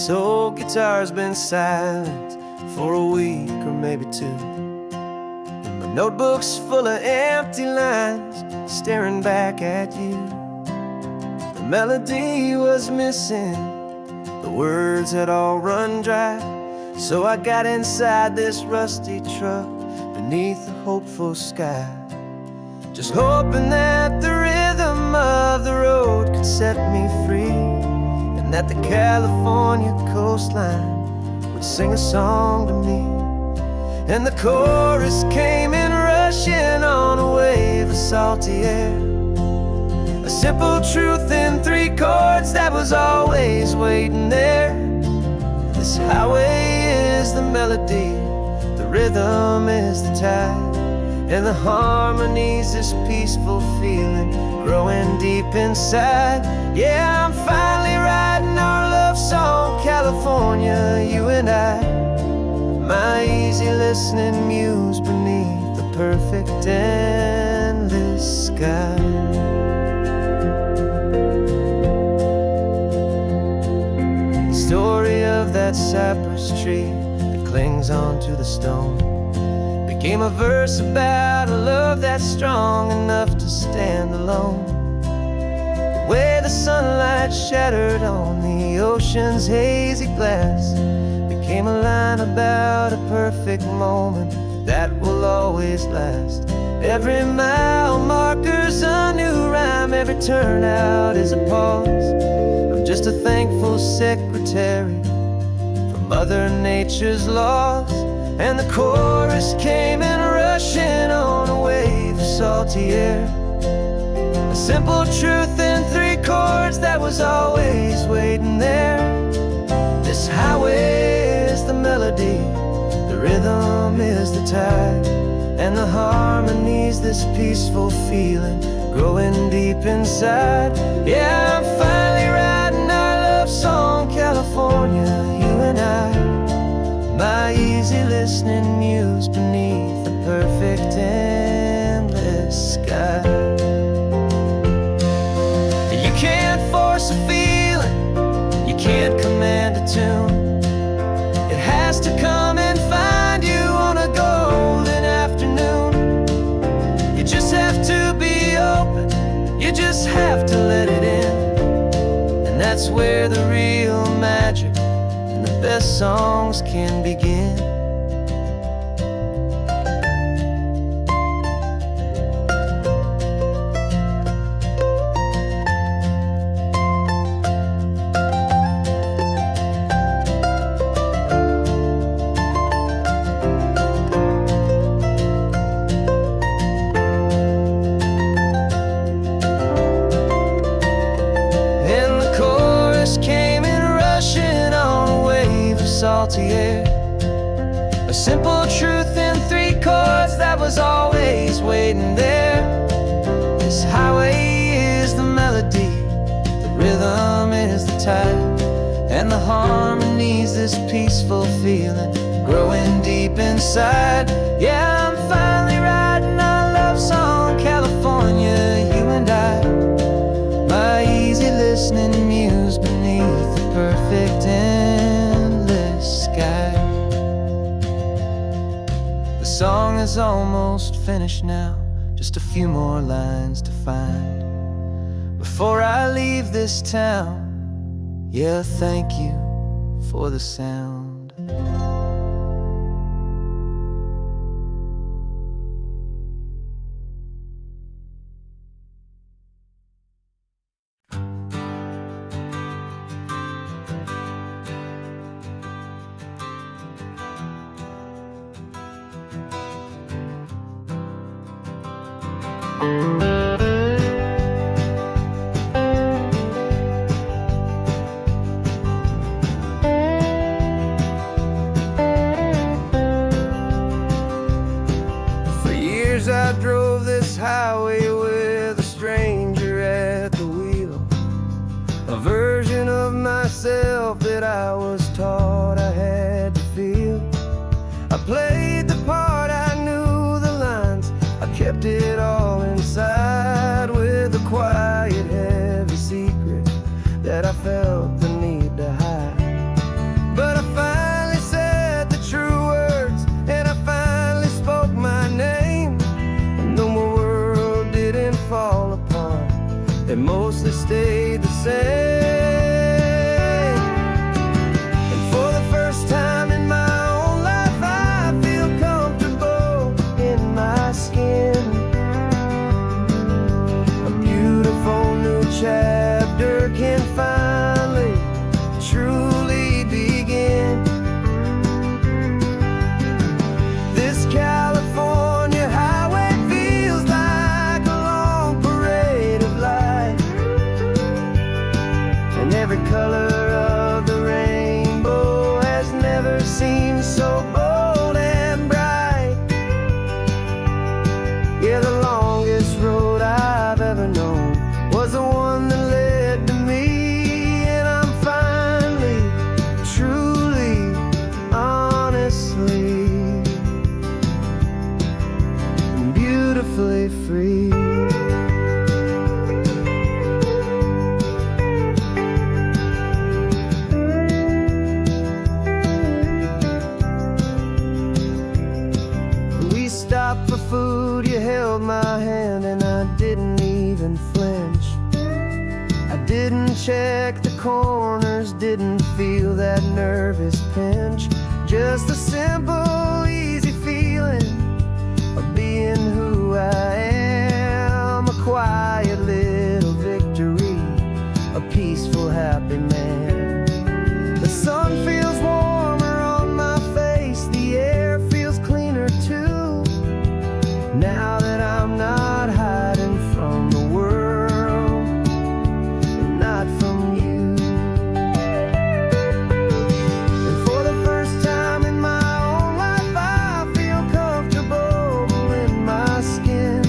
This old guitar's been silent for a week or maybe two, and my notebook's full of empty lines staring back at you. The melody was missing, the words had all run dry, so I got inside this rusty truck beneath the hopeful sky, just hoping that the rhythm of the road could set me free, and that the California coastline would sing a song to me. And the chorus came in rushing on a wave of salty air, a simple truth in 3 chords that was always waiting there. This highway is the melody, the rhythm is the tide, and the harmony's this peaceful feeling growing deep inside. Yeah, I'm finally writing our love song, California, you and I, my easy listening muse beneath the perfect endless sky. The story of that cypress tree that clings onto the stone became a verse about a love that's strong enough to stand alone. The way the sunlight shattered on the ocean's hazy glass became a line about a perfect moment that will always last. Every mile marker's a new rhyme, every turnout is a pause. I'm just a thankful secretary for Mother Nature's laws. And the chorus came in rushing on a wave of salty air, a simple truth in 3 chords that was always waiting there. This highway is the melody, the rhythm is the tide, and the harmony's this peaceful feeling growing deep inside. Yeah, I'm finally writing our love song, California, you and I, my easy listening muse beneath the perfect endless sky. You can't force a feeling, you can't command a tune. It has to come and find you on a golden afternoon. You just have to be open, you just have to let it in, and that's where the real magic, the best songs can begin. And the chorus came in rushing on a wave of salty air, a simple truth in 3 chords that was always waiting there. This highway is the melody, the rhythm is the tide, and the harmony's this peaceful feeling growing deep inside. Yeah, I'm finally writing our love song, California, you and I, my easy listening muse beneath the perfect endless sky. The song is almost finished now, just a few more lines to find before I leave this town. Yeah, thank you for the sound. For years I drove this highway with a stranger at the wheel, a version of myself that I was taught I had to feel. I played the part, I knew the lines, I kept it all inside with a quiet, heavy secret that I felt the need to hide. beautifully free. We stopped for food, you held my hand, and I didn't even flinch. I didn't check the corners, didn't feel that nervous pinch. Just a simple, easy feeling of being who I am. A quiet little victory, a peaceful, happy man. The sun feels warmer on my face, the air feels cleaner too. Now that I'm not hiding from the world, and not from you. And for the first time in my own life, I feel comfortable in my skin.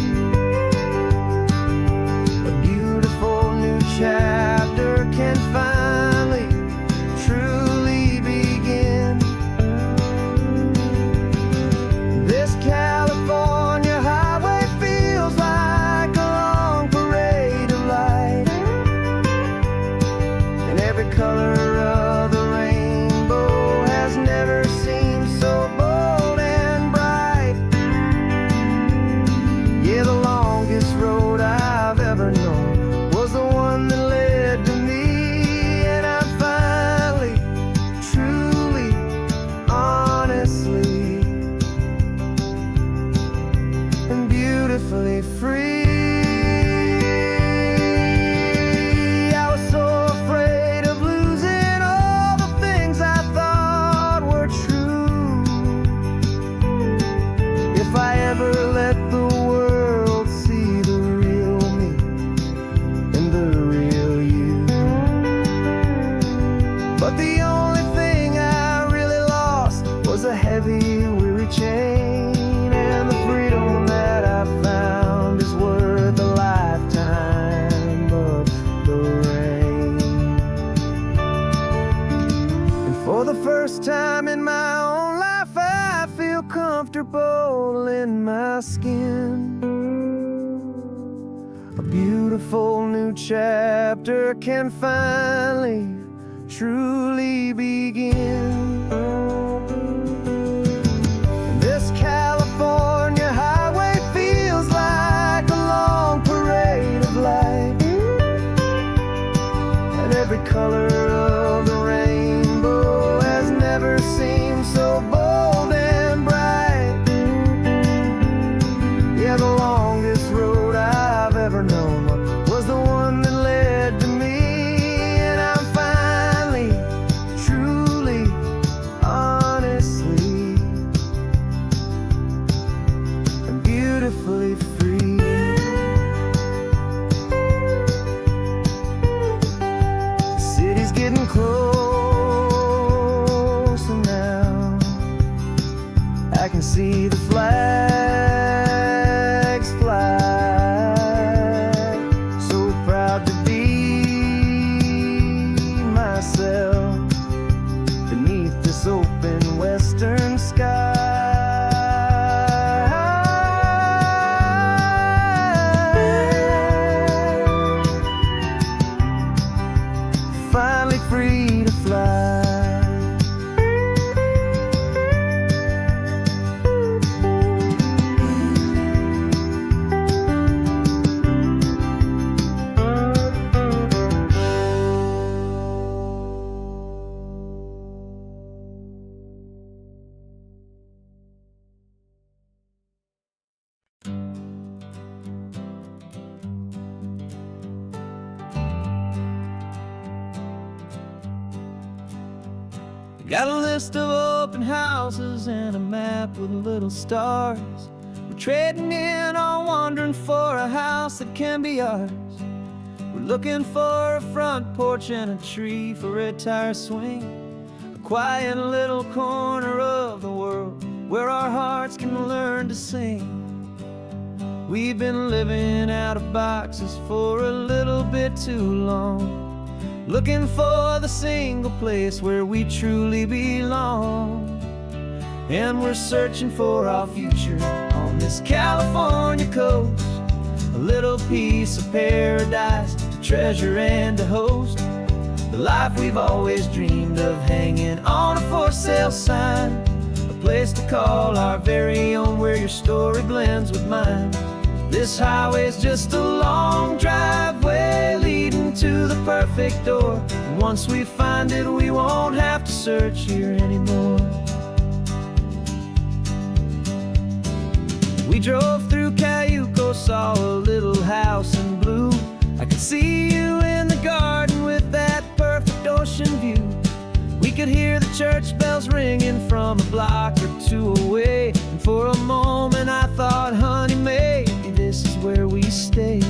A beautiful new chapter can finally, truly begin. This California highway feels like a long parade of light, and every color of the rainbow has never seemed so bold and bright. Yeah, the longest road I've ever known was the one that led to me, and I'm finally, truly, honestly, and beautifully free. I was so afraid of losing all the things I thought were true. If I ever let the world see the real me and the real you. But the only thing I really lost was a heavy, weary chain, and the freedom that I found is worth a lifetime of the rain. And for the first time in my own life, I feel comfortable in my skin. A beautiful new chapter can finally, truly begin. This California highway feels like a long parade of light, and every color of the rainbow has never seemed so bold and bright. Yeah, the longest road I've ever known was the one that led to me, and I'm finally, truly, honestly, and beautifully free. The city's getting closer now. I can see the flags fly. So proud to be myself beneath this open western sky. Finally free to fly. Got a list of open houses and a map with little stars. We're trading in or wandering for a house that can be ours. We're looking for a front porch and a tree for a tire swing. A quiet little corner of the world where our hearts can learn to sing. We've been living out of boxes for a little bit too long, looking for the single place where we truly belong. And we're searching for our future on on this California coast. A little piece of paradise to treasure and to host. The life we've always dreamed of, hanging on a for sale sign. A place to call our very own, where your story blends with mine. This highway's just a long driveway leading to the perfect door. And once we find it, we won't have to search here anymore. We drove through Cayuco, saw a little house in blue. I could see you in the garden with that perfect ocean view. We could hear the church bells ringing from a block or two away. And for a moment I thought, honey, maybe this is where we stay.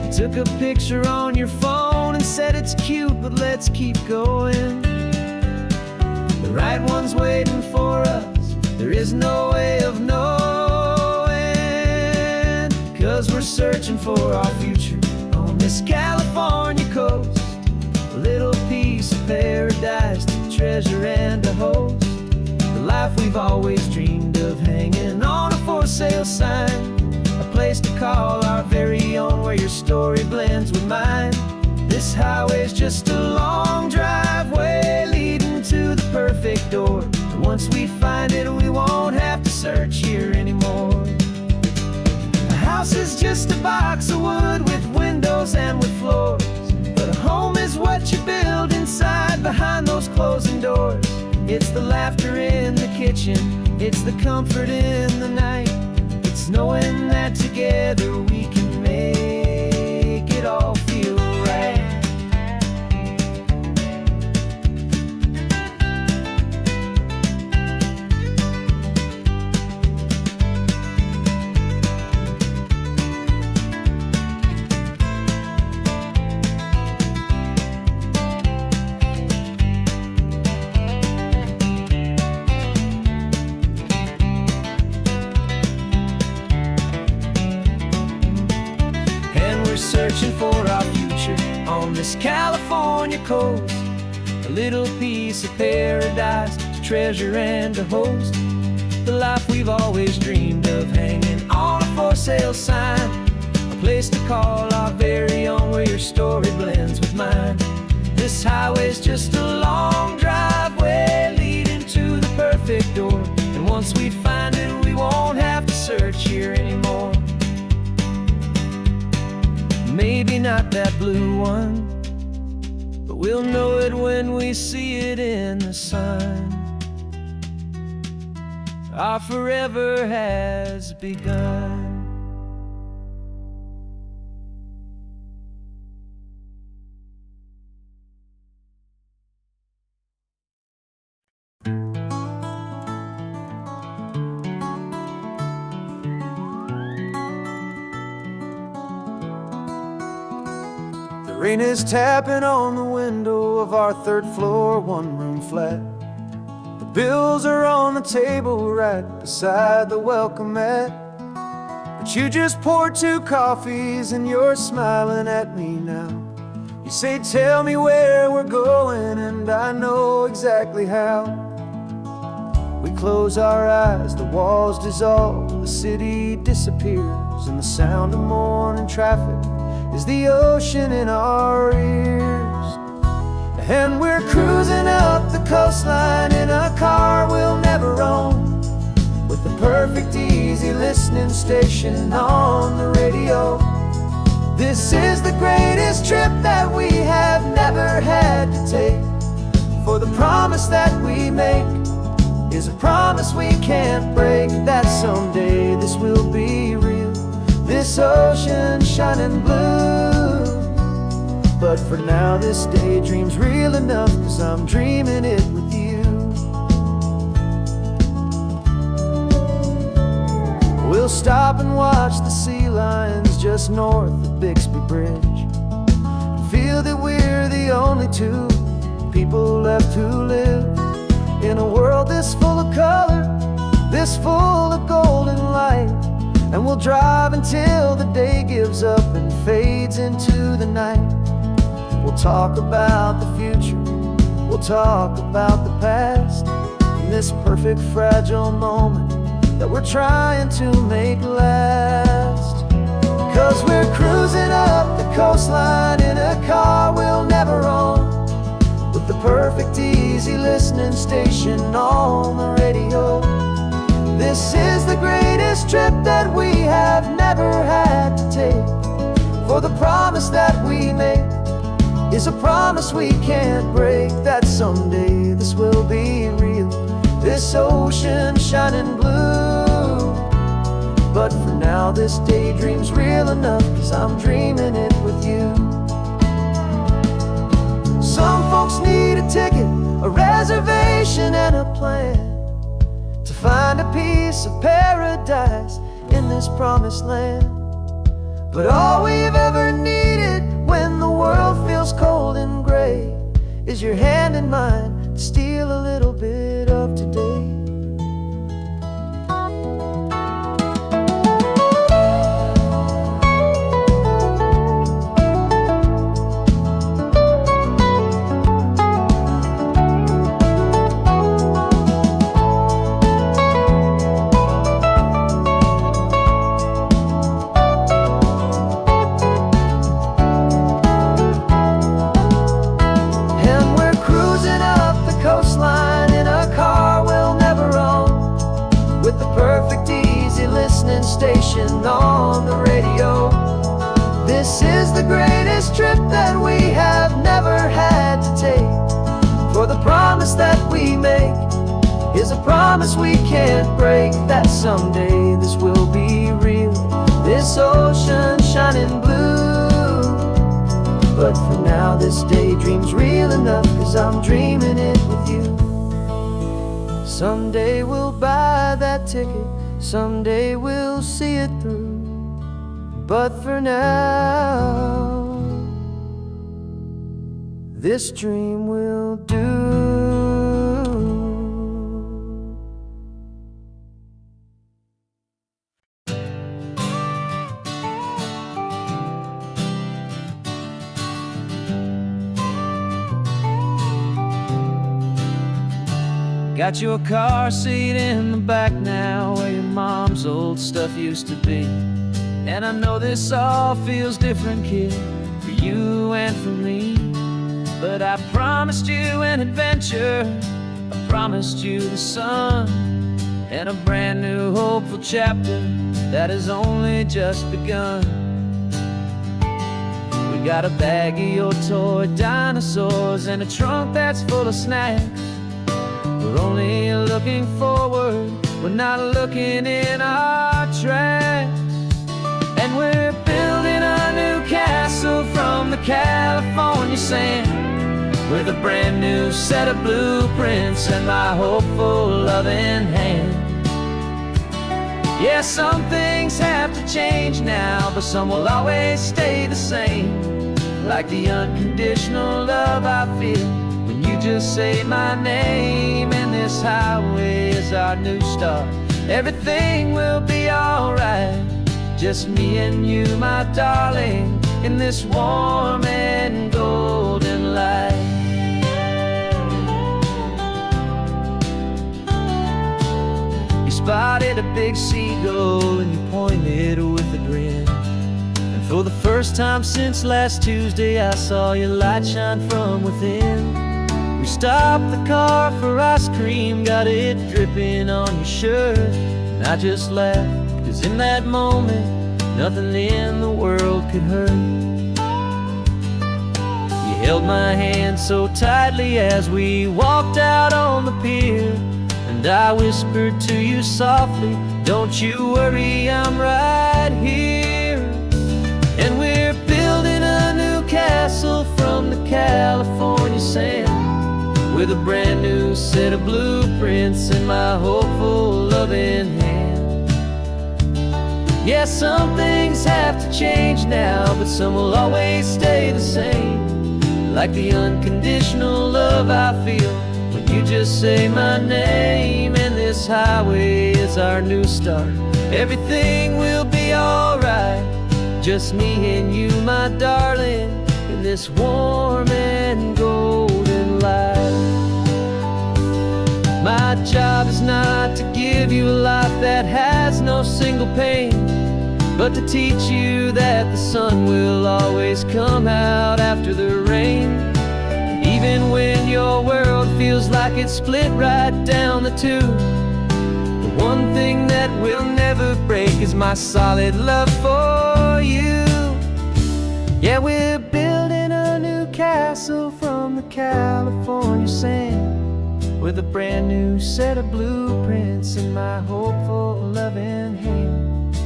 You took a picture on your phone and said it's cute, but let's keep going. The right one's waiting for us, there is no way of knowing. 'Cause we're searching for our future on this California coast. A little piece of paradise to treasure and to host. The life we've always dreamed of, hanging on a for sale sign. A place to call our very own, where your story blends with mine. This highway's just a long driveway leading to the perfect door. And once we find it, we won't have to search here anymore. House is just a box of wood with windows and with floors. But a home is what you build inside behind those closing doors. It's the laughter in the kitchen, it's the comfort in the night. It's knowing that together we can make it all feel right. Searching for our future on this California coast. A little piece of paradise to treasure and to host. The life we've always dreamed of, hanging on a for sale sign. A place to call our very own, where your story blends with mine. This highway's just a long driveway leading to the perfect door. And once we find it, we won't have to search here anymore. Maybe not that blue one, but we'll know it when we see it in the sun. Our forever has begun. Rain is tapping on the window of our third floor, one-room flat. The bills are on the table right beside the welcome mat. But you just poured 2 coffees and you're smiling at me now. You say, tell me where we're going, and I know exactly how. We close our eyes, the walls dissolve, the city disappears, and the sound of morning traffic is the ocean in our ears. And we're cruising up the coastline in a car we'll never own, with the perfect easy listening station on the radio. This is the greatest trip that we have never had to take, for the promise that we make is a promise we can't break, that someday this will be real, this ocean shining blue. But for now this daydream's real enough, 'cause I'm dreaming it with you. We'll stop and watch the sea lions just north of Bixby Bridge, and feel that we're the only 2 people left who live in a world this full of color, this full of golden light. And we'll drive until the day gives up and fades into the night. We'll talk about the future, we'll talk about the past, in this perfect fragile moment that we're trying to make last. 'Cause we're cruising up the coastline in a car we'll never own, with the perfect easy listening station on the radio. This is the greatest trip that we have never had to take, for the promise that we make is a promise we can't break, that someday this will be real, this ocean shining blue. But for now this daydream's real enough, 'cause I'm dreaming it with you. Some folks need a ticket, a reservation and a plan to find a piece of paradise in this promised land. But all we've ever needed when the world feels cold and gray is your hand in mine to steal a little bit of today. Station on the radio. This is the greatest trip that we have never had to take, for the promise that we make is a promise we can't break, that someday this will be real, this ocean shining blue. But for now this daydream's real enough, 'cause I'm dreaming it with you. Someday we'll buy that ticket, someday we'll see it through, but for now this dream will do. Got your car seat in the back now, where your mom's old stuff used to be. And I know this all feels different, kid, for you and for me. But I promised you an adventure, I promised you the sun, and a brand new hopeful chapter that has only just begun. We got a bag of your toy dinosaurs and a trunk that's full of snacks. We're only looking forward, we're not looking in our tracks. And we're building a new castle from the California sand, with a brand new set of blueprints and my hopeful loving hand. Yeah, some things have to change now, but some will always stay the same, like the unconditional love I feel when you just say my name. And this highway is our new start, everything will be alright, just me and you, my darling, in this warm and golden light. You spotted a big seagull and you pointed with a grin, and for the first time since last Tuesday I saw your light shine from within. We stopped the car for ice cream, got it dripping on your shirt, and I just laughed, 'cause in that moment nothing in the world could hurt. You held my hand so tightly as we walked out on the pier, and I whispered to you softly, don't you worry, I'm right here. And we're building a new castle from the California sand, with a brand new set of blueprints in my hopeful loving hand. Yeah, some things have to change now, but some will always stay the same, like the unconditional love I feel when you just say my name. And this highway is our new start, everything will be alright, just me and you, my darling, in this warm and golden light. My job is not to give you a life that has no single pain, but to teach you that the sun will always come out after the rain. Even when your world feels like it's split right down the two, the one thing that will never break is my solid love for you. Yeah, we're building a new castle from the California sand, with a brand new set of blueprints in my hopeful, loving hand.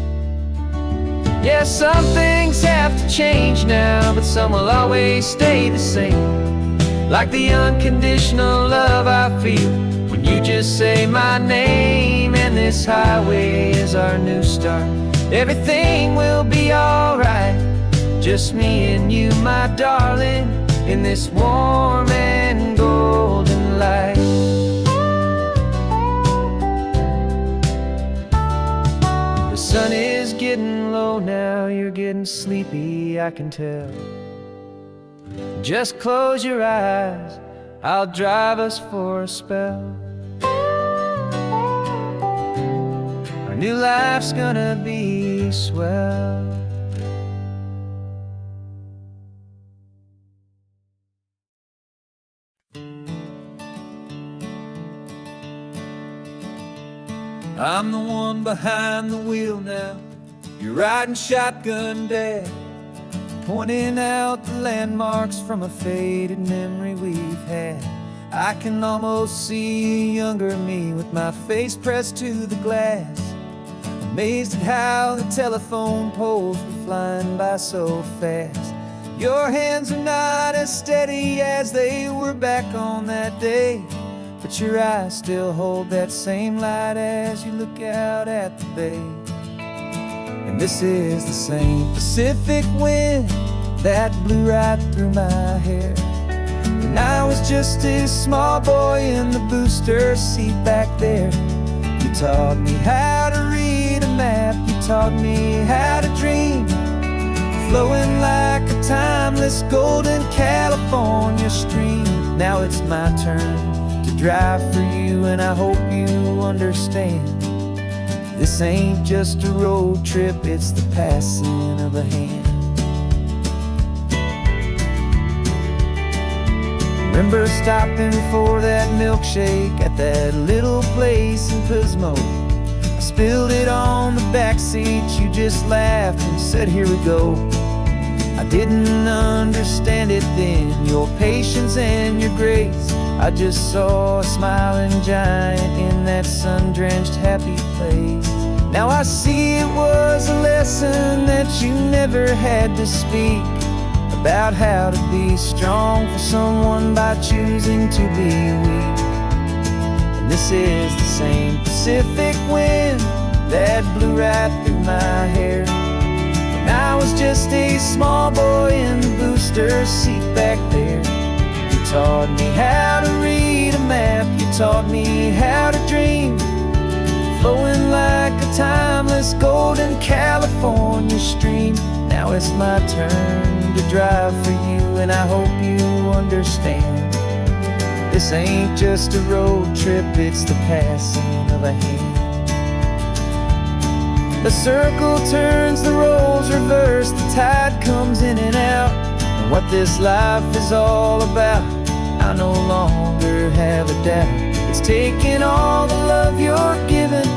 Yeah, some things have to change now, but some will always stay the same. Like the unconditional love I feel when you just say my name. And this highway is our new start. Everything will be alright, just me and you, my darling, in this warm and golden light. The sun is getting low now, you're getting sleepy, I can tell. Just close your eyes, I'll drive us for a spell. Our new life's gonna be swell. I'm the one behind the wheel now, you're riding shotgun, Dad, pointing out the landmarks from a faded memory we've had. I can almost see a younger me with my face pressed to the glass, amazed at how the telephone poles were flying by so fast. Your hands are not as steady as they were back on that day, but your eyes still hold that same light as you look out at the bay. And this is the same Pacific wind that blew right through my hair when I was just a small boy in the booster seat back there. You taught me how to read a map, you taught me how to dream, flowing like a timeless golden California stream. Now it's my turn to drive for you, and I hope you understand. This ain't just a road trip, it's the passing of a hand. Remember stopping for that milkshake at that little place in Pismo? I spilled it on the back seat, you just laughed and said, here we go. I didn't understand it then, your patience and your grace. I just saw a smiling giant in that sun-drenched happy place. Now I see it was a lesson that you never had to speak, about how to be strong for someone by choosing to be weak. And this is the same Pacific wind that blew right through my hair when I was just a small boy in the booster seat back there. You taught me how to read a map, you taught me how to dream, flowing like a timeless golden California stream. Now it's my turn to drive for you, and I hope you understand. This ain't just a road trip, it's the passing of a hand. The circle turns, the roles reverse, the tide comes in and out. And what this life is all about, I no longer have a doubt. It's taking all the love you're giving,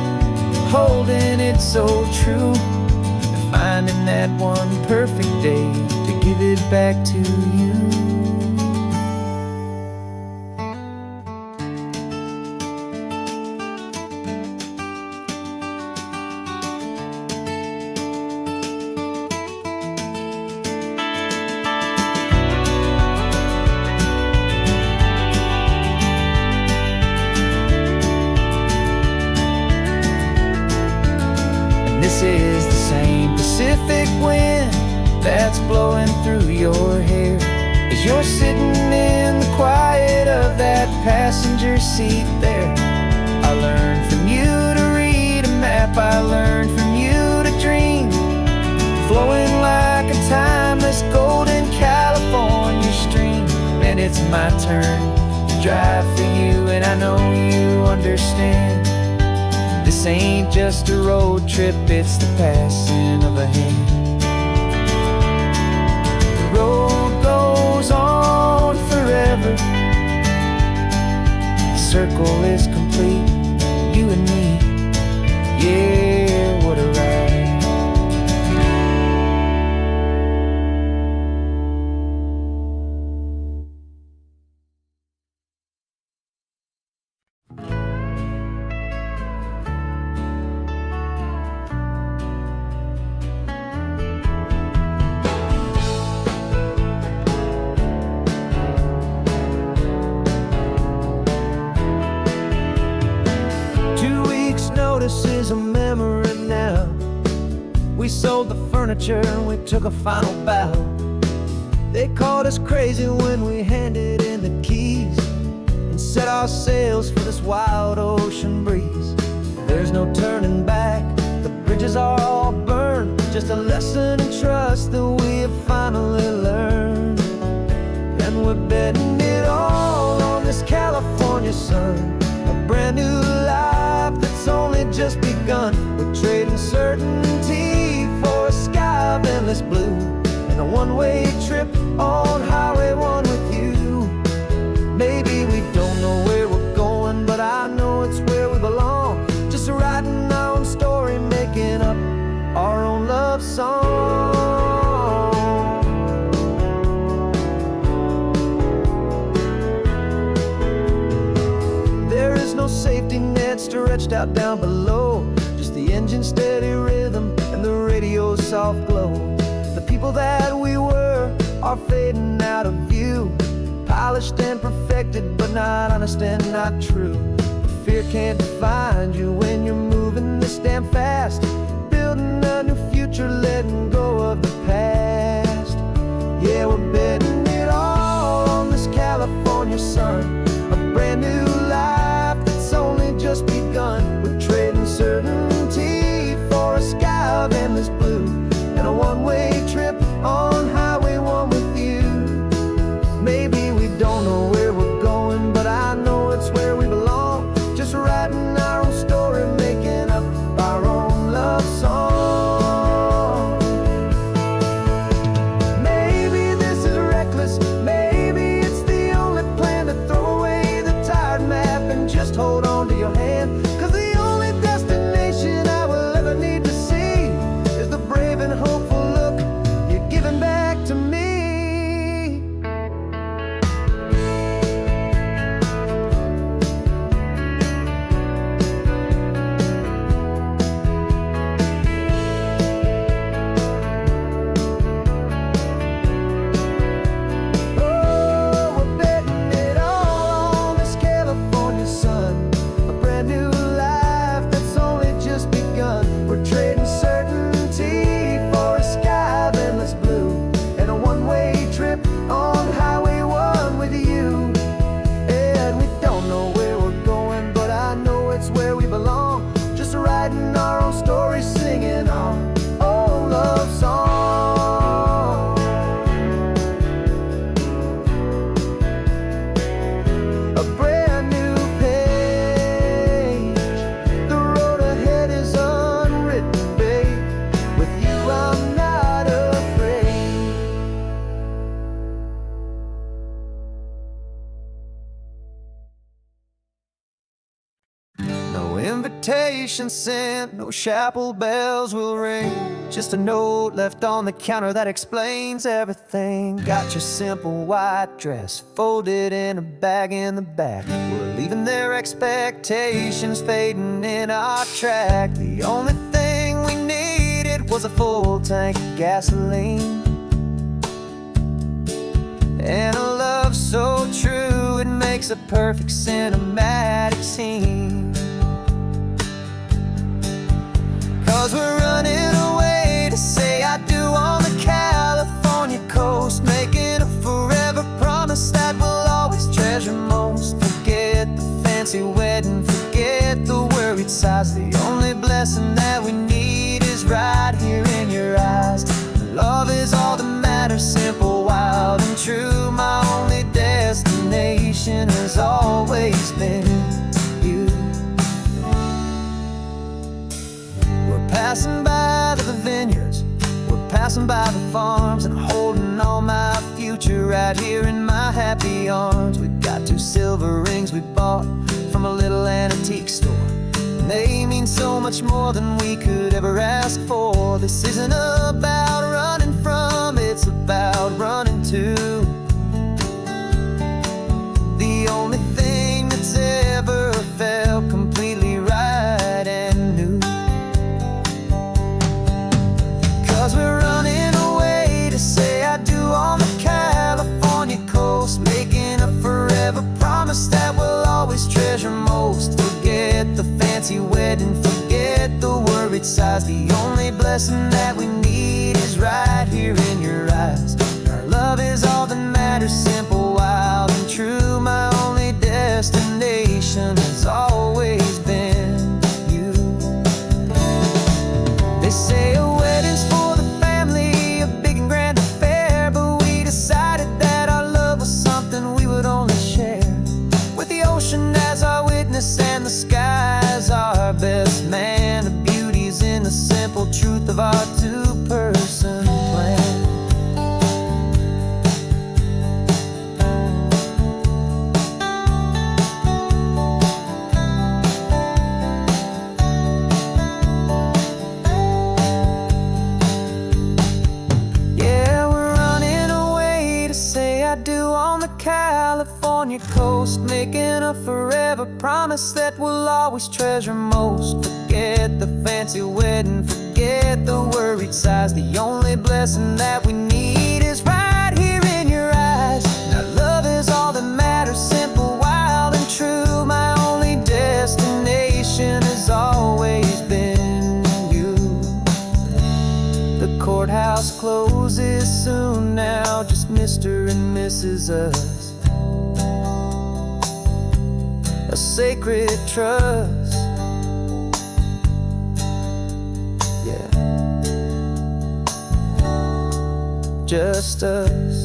holding it so true, and finding that one perfect day to give it back to you. This is the same Pacific wind that's blowing through your hair as you're sitting in the quiet of that passenger seat there. I learned from you to read a map, I learned from you to dream, flowing like a timeless golden California stream. And it's my turn to drive for you, and I know you understand. This This ain't just a road trip, it's the passing of a hand. The road goes on forever. The circle is complete, you and me. Yeah, what a ride. Notice is a memory now. We sold the furniture and we took a final bow. They called us crazy when we handed in the keys and set our sails for this wild ocean breeze. There's no turning back, the bridges are all burned. Just a lesson in trust that we have finally learned. And we're betting it all on this California sun, a brand new life that's only just begun. We're trading certainty for a sky of endless blue and a one-way trip on Highway 1 with you. Maybe we don't know where we're going, but I know it's where we belong. Just writing our own story, making up our own love song. There is no safety net stretched out down below, just the engine's steady rhythm and the radio's soft glow. The people that we were are fading out of view, polished and perfected, but not honest and not true. Fear can't define you when you're moving this damn fast, building a new future, letting go of the past. Yeah, we're betting it all on this California sun, a brand new life that's only just begun. We're trading certainty for a sky of endless blue and a one-way trip on Highway 1 with you. Maybe we don't know where we're going, but I know it's where we belong. Just writing our own story, making up our own love song. Maybe this is reckless, maybe it's the only plan to throw away the tired map and just hold on to your hand. 'Cause the only destination I will ever need to see is the brave and hopeful look you're giving back to me. No invitation sent, no chapel bells will ring, just a note left on the counter that explains everything. Got your simple white dress folded in a bag in the back. We're leaving their expectations fading in our track. The only thing we needed was a full tank of gasoline and a love so true it makes a perfect cinematic scene. 'Cause we're running away to say I do on the California coast, making a forever promise that we'll always treasure most. Forget the fancy wedding, forget the worried sighs. The only blessing that we need is right here in your eyes. Love is all that matters, simple, wild, and true. My only destination has always been you. passing by the vineyards, we're passing by the farms, and holding all my future right here in my happy arms. We've got 2 silver rings we bought from a little antique store, and they mean so much more than we could ever ask for. This isn't about running from, it's about running to the only thing that's ever felt completely right and new. 'Cause we're running away to say I do on the California coast, making a forever promise that we'll always treasure most. Forget the fancy wedding, forget the worried sighs. The only blessing that we need is right here in your eyes. Our love is all that matters, simple, wild, and true. My only destination has always been you. They say a wedding's for the family, a big and grand affair, but we decided that our love was something we would only share with the ocean as our witness and the sky as our best man. The beauty's in the simple truth of our 2-person plan. California coast, making a forever promise that we'll always treasure most. Forget the fancy wedding, forget the worried sighs. The only blessing that we need is right here in your eyes. Now love is all that matters, simple, wild, and true. My only destination has always been you. The courthouse closes soon now, just Mr. and Mrs. Us. A sacred trust, yeah, just us.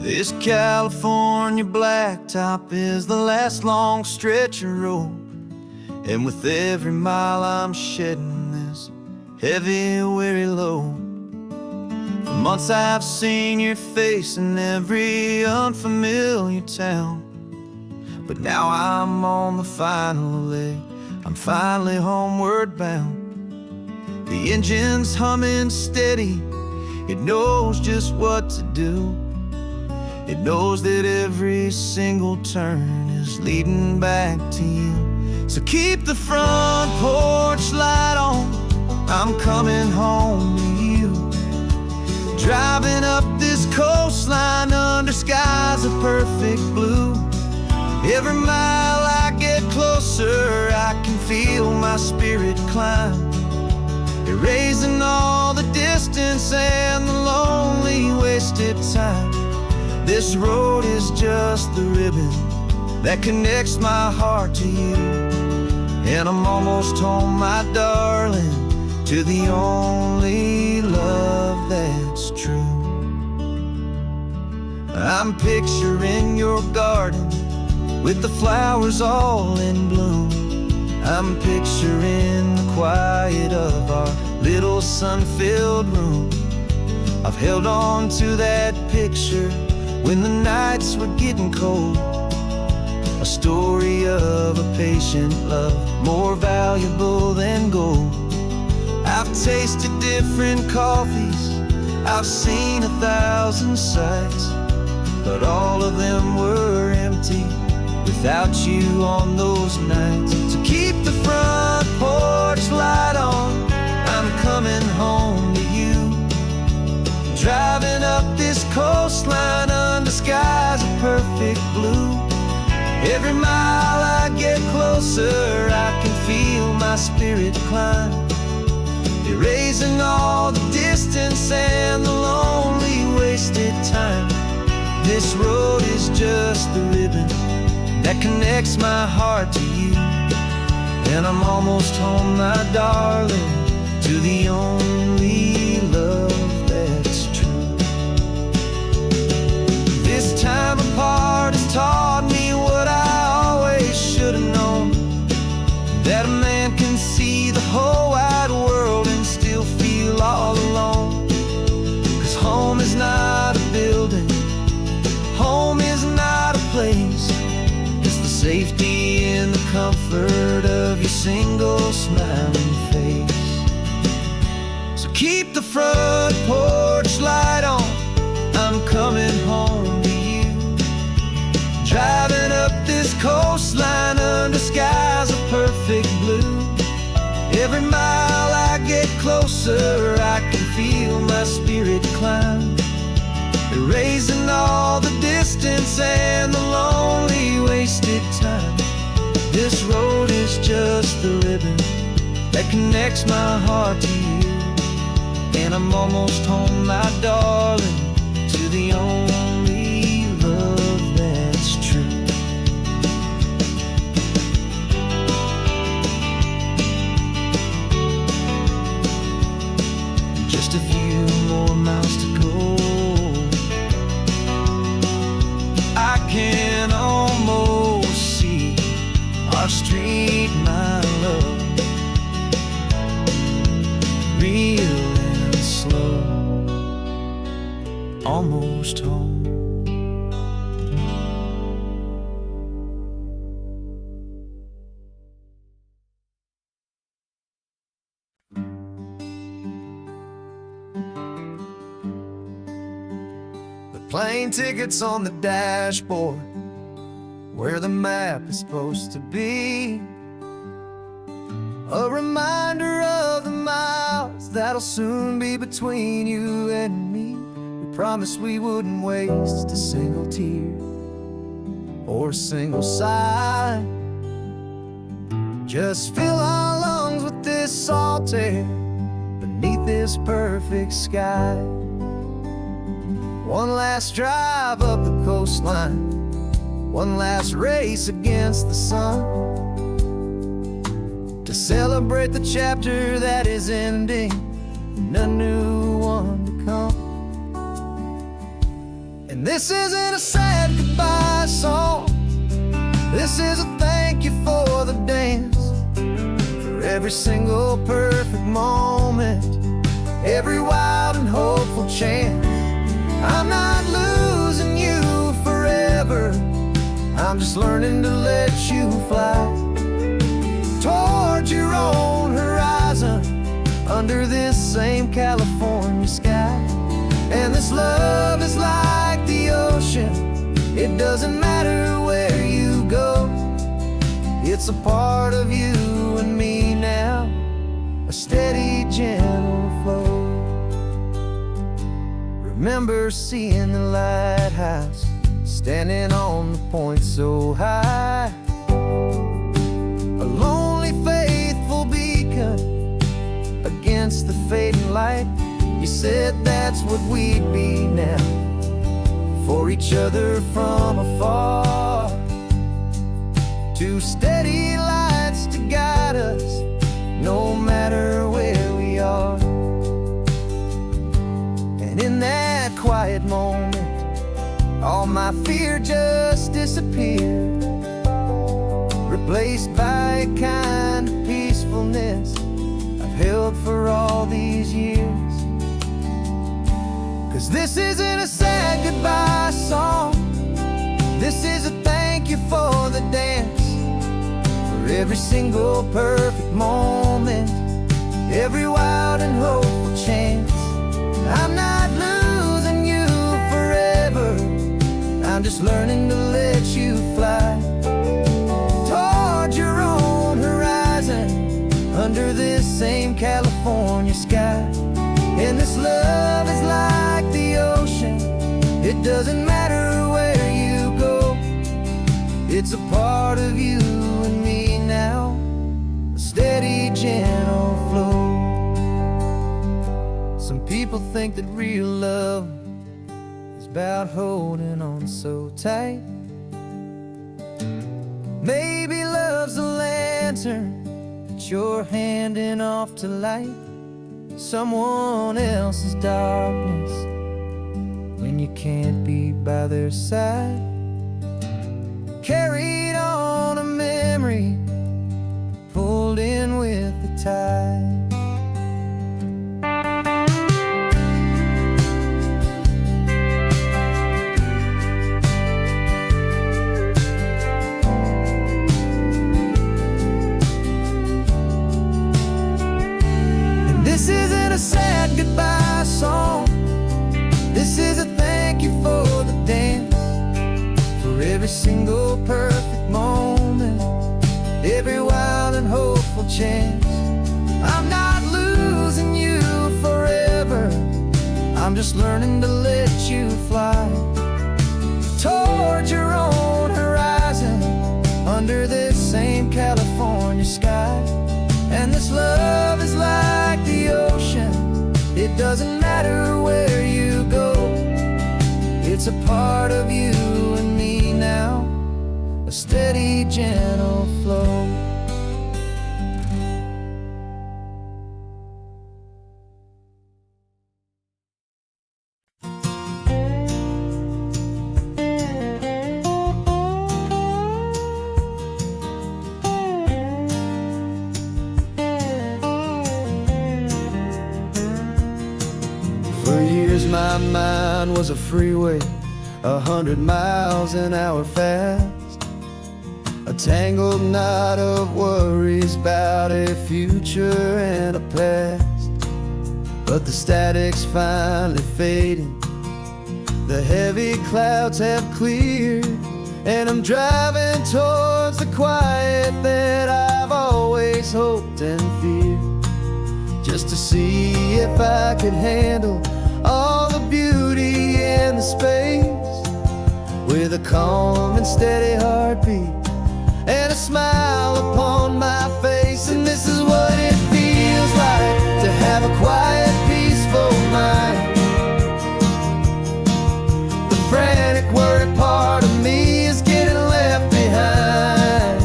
This California blacktop is the last long stretch of road, and with every mile I'm shedding this heavy, weary load. For months I've seen your face in every unfamiliar town, but now I'm on the final leg, I'm finally homeward bound. The engine's humming steady, it knows just what to do. It knows that every single turn is leading back to you. So keep the front porch light on, I'm coming home to you. Driving up this coastline under skies of perfect blue. Every mile I get closer, I can feel my spirit climb, erasing all the distance and the lonely wasted time. This road is just the ribbon that connects my heart to you, and I'm almost home, my darling, to the only love that's true. I'm picturing your garden with the flowers all in bloom. I'm picturing the quiet of our little sun-filled room. I've held on to that picture when the nights were getting cold, a story of a patient love, more valuable than gold. I've tasted different coffees, I've seen 1,000 sights, but all of them were empty without you on those nights. So keep the front porch light on, I'm coming home to you. Driving up this coastline under skies of perfect blue. Every mile I get closer, I can feel my spirit climb, erasing all the distance and the lonely wasted time. This road is just the ribbon that that connects my heart to you. And I'm almost home, my darling, to the only love that's true. This time apart has taught me what I always should have known, that a man can see the whole wide world and still feel all alone. 'Cause home is not a building, home is not a place, it's the safety and the comfort of your single smiling face. So keep the front porch light on, I'm coming home to you. Driving up this coastline under skies of perfect blue. Every mile I get closer, I can feel my spirit climb, erasing all the distance and the lonely wasted time. This road is just the ribbon that connects my heart to you. And I'm almost home, my darling, to the only love that's true. Just a few more miles to go, I can almost see our street, my love, real and slow, almost home. The plane tickets on the dashboard, where the map is supposed to be, a reminder of the miles that'll soon be between you and me. We promised we wouldn't waste a single tear or a single sigh. Just fill our lungs with this salt air beneath this perfect sky. One last drive up the coastline, one last race against the sun, to celebrate the chapter that is ending and a new one to come. And this isn't a sad goodbye song, this is a thank you for the dance, for every single perfect moment, every wild and hopeful chance. I'm not losing you forever, I'm just learning to let you fly toward your own horizon, under this same California sky. And this love is like the ocean, it doesn't matter where you go, it's a part of you and me now, a steady, gentle flow. Remember seeing the lighthouse, standing on the point so high, a lonely, faithful beacon against the fading light. You said that's what we'd be now, for each other from afar. Two steady lights to guide us, no matter where we are. And in that quiet moment, all my fear just disappeared, replaced by a kind of peacefulness I've held for all these years. 'Cause this isn't a sad goodbye song, this is a thank you for the dance, for every single perfect moment, every wild and hopeful chance. I'm not losing you forever, I'm just learning to let you fly toward your own horizon, under this same California sky. And this love is like the ocean, it doesn't matter where you go, it's a part of you and me now, a steady, gentle flow. Some people think that real love is about holding on so tight, Maybe love's a lantern that you're handing off to light someone else's darkness when you can't be by their side. Carried on a memory, pulled in with the tide. This isn't a sad goodbye song. This is a thank you for the dance, for every single perfect moment, every wild and hopeful chance. I'm not losing you forever, I'm just learning to let you fly towards your own horizon, under this same California sky. And this love is like the ocean, it doesn't matter where you go. It's a part of you and me now, a steady, gentle flow. For years my mind was a freeway, 100 miles an hour fast, a tangled knot of worries about a future and a past. But the static's finally fading, the heavy clouds have cleared, and I'm driving towards the quiet that I've always hoped and feared, just to see if I could handle all the beauty and the space, with a calm and steady heartbeat and a smile upon my face. And this is what it feels like to have a quiet, peaceful mind. The frantic, worried part of me is getting left behind.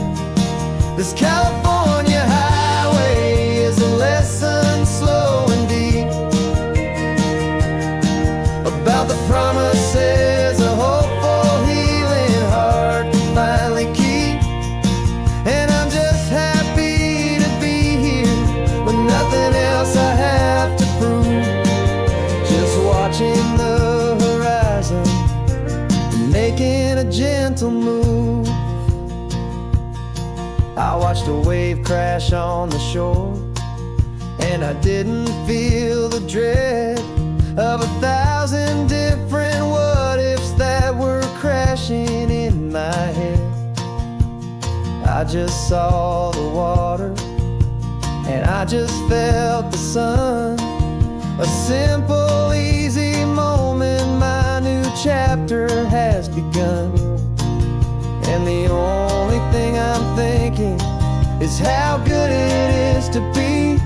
This California highway is a lesson slow and deep about the promises a hopeful, healing heart can finally keep. And I'm just happy to be here with nothing else I have to prove, just watching the horizon and making a gentle move. I watched a wave crash on the shore, and I didn't feel the dread of 1,000 different what-ifs that were crashing in my head. I just saw the water, and I just felt the sun. A simple, easy moment, my new chapter has begun. And the only thing I'm thinking is how good it is to be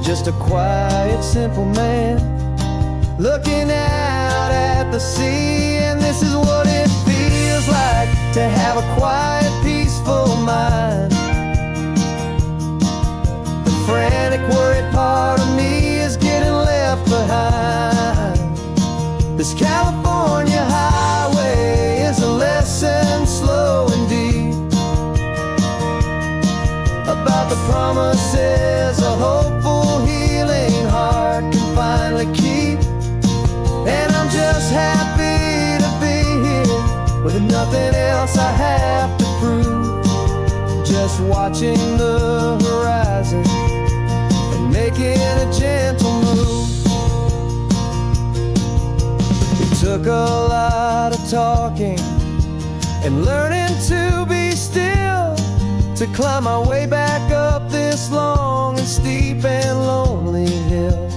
just a quiet, simple man looking out at the sea. And this is what it feels like to have a quiet, peaceful mind. The frantic, worried part of me is getting left behind. This California highway is a lesson slow and deep about the promises a hopeful, healing heart can finally keep. And I'm just happy to be here with nothing else I have to prove, just watching the horizon and making a gentle move. It took a lot of talking and learning to be still to climb my way back up this long and steep and lonely hill.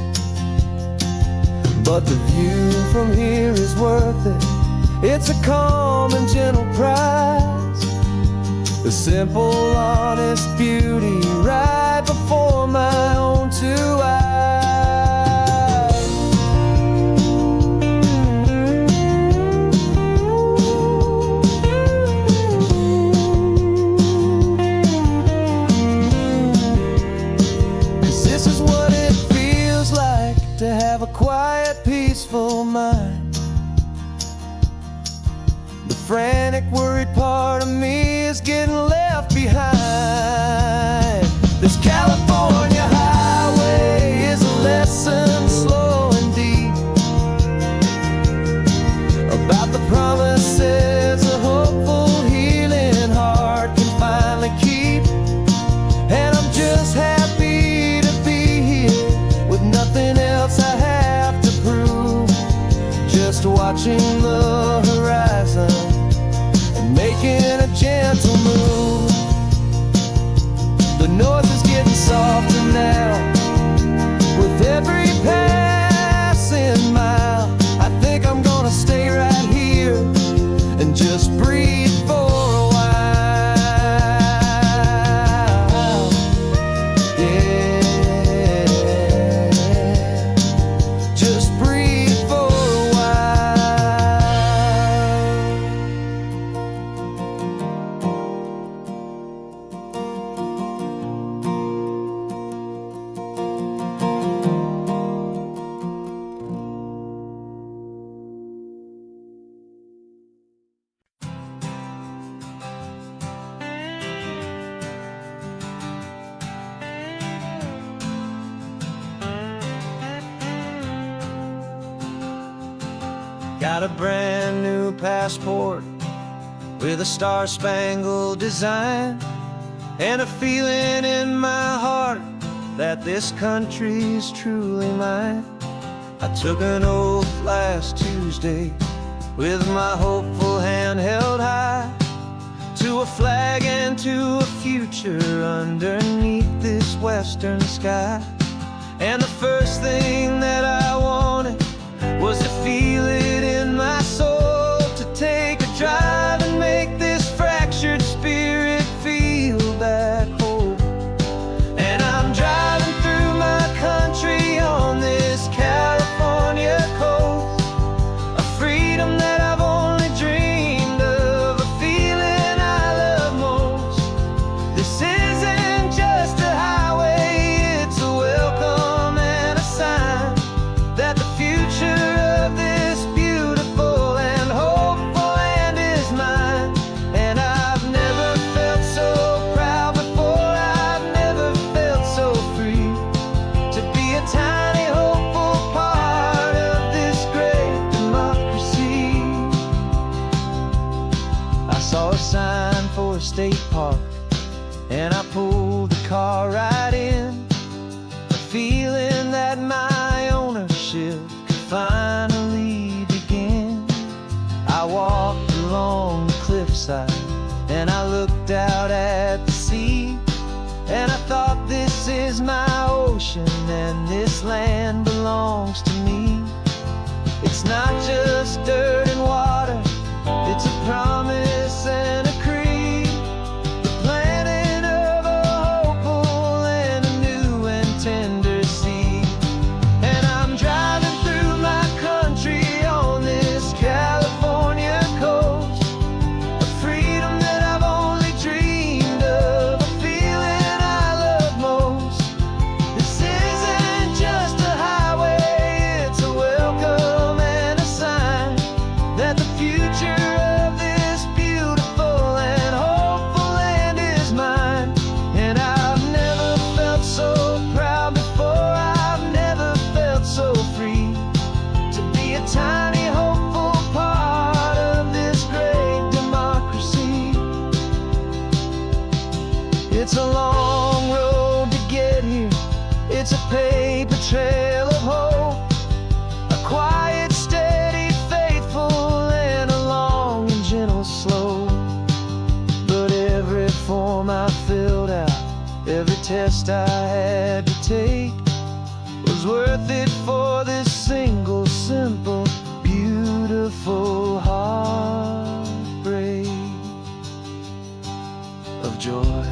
But the view from here is worth it. It's a calm and gentle prize, the simple, honest beauty right before my own two eyes. got a brand new passport with a star-spangled design, and a feeling in my heart that this country's truly mine. I took an oath last Tuesday with my hopeful hand held high, to a flag and to a future underneath this western sky. And the first thing that I wanted was to feel it in my soul, to take a drive and make this fractured spirit feel back home. And I'm driving through my country on this California coast, a freedom that I've only dreamed of, a feeling I love most. This isn't just a highway, it's a welcome and a sign that the future of this beautiful and hopeful land is mine. And I've never felt so proud before, I've never felt so free, to be a tiny hopeful part of this great democracy. I saw a sign for a state park, and I pulled the car right in, a feeling that my ownership could finally begin. I walked along the cliffside and I looked out at the sea, and I thought, this is my ocean and this land belongs to me. It's not just dirt and water, it's a promise and a creed, the planting of a hopeful and a new and tender seed. And I'm driving through my country on this California coast, a freedom that I've only dreamed of, a feeling I love most. This isn't just a highway, it's a welcome and a sign that the future of this beautiful and hopeful land is mine. And I've never felt so proud before, I've never felt so free, to be a tiny hopeful part of this great democracy. It's a long road to get here, it's a paper trail of hope, a quiet, steady, faithful, and a long and gentle slope. But every form I filled out, every test I had to take, was worth it for this single, simple, beautiful heartbreak of joy.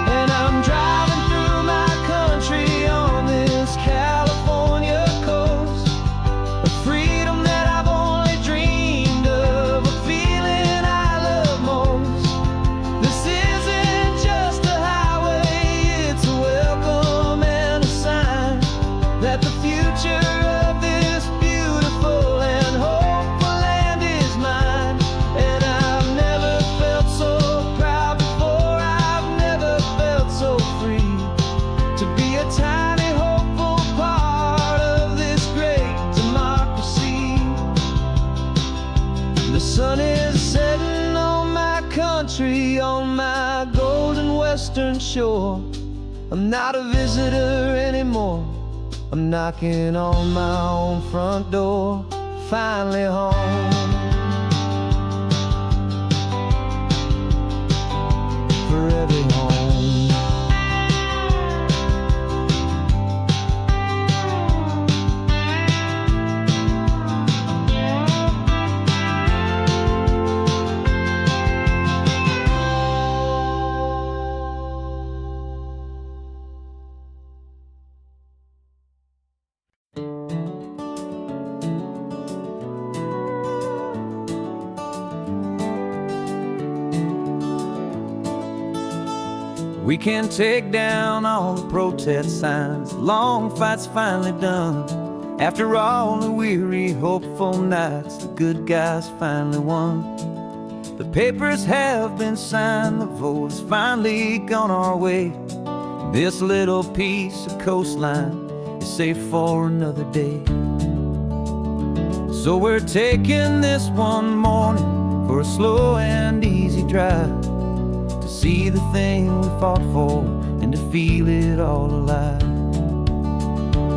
And I'm driving through my country on this California coast, a freedom that I've only dreamed of, a feeling I love most. This isn't just a highway, it's a welcome and a sign that the future of this beautiful and hopeful land is mine. And I've never felt so proud before, I've never felt so free, to be a tiny hopeful part of this great democracy. The sun is setting on my country, on my golden western shore. I'm not a visitor anymore, I'm knocking on my own front door, finally home. Forever home. We can take down all the protest signs, long fight's finally done. After all the weary, hopeful nights, the good guys finally won. The papers have been signed, the vote has finally gone our way. This little piece of coastline is safe for another day. So we're taking this one morning for a slow and easy drive, to see the thing we fought for and to feel it all alive.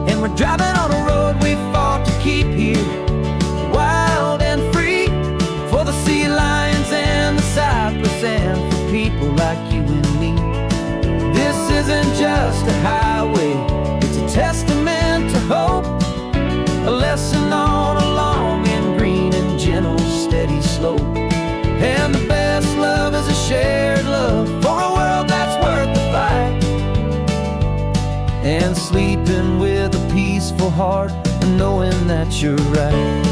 And we're driving on a road we fought to keep here, wild and free, for the sea lions and the cypress and for people like you and me. This isn't just a highway, it's a testament to hope, a lesson on a long and green and gentle steady slope. And the best love is a shared love for a world that's worth the fight, and sleeping with a peaceful heart and knowing that you're right.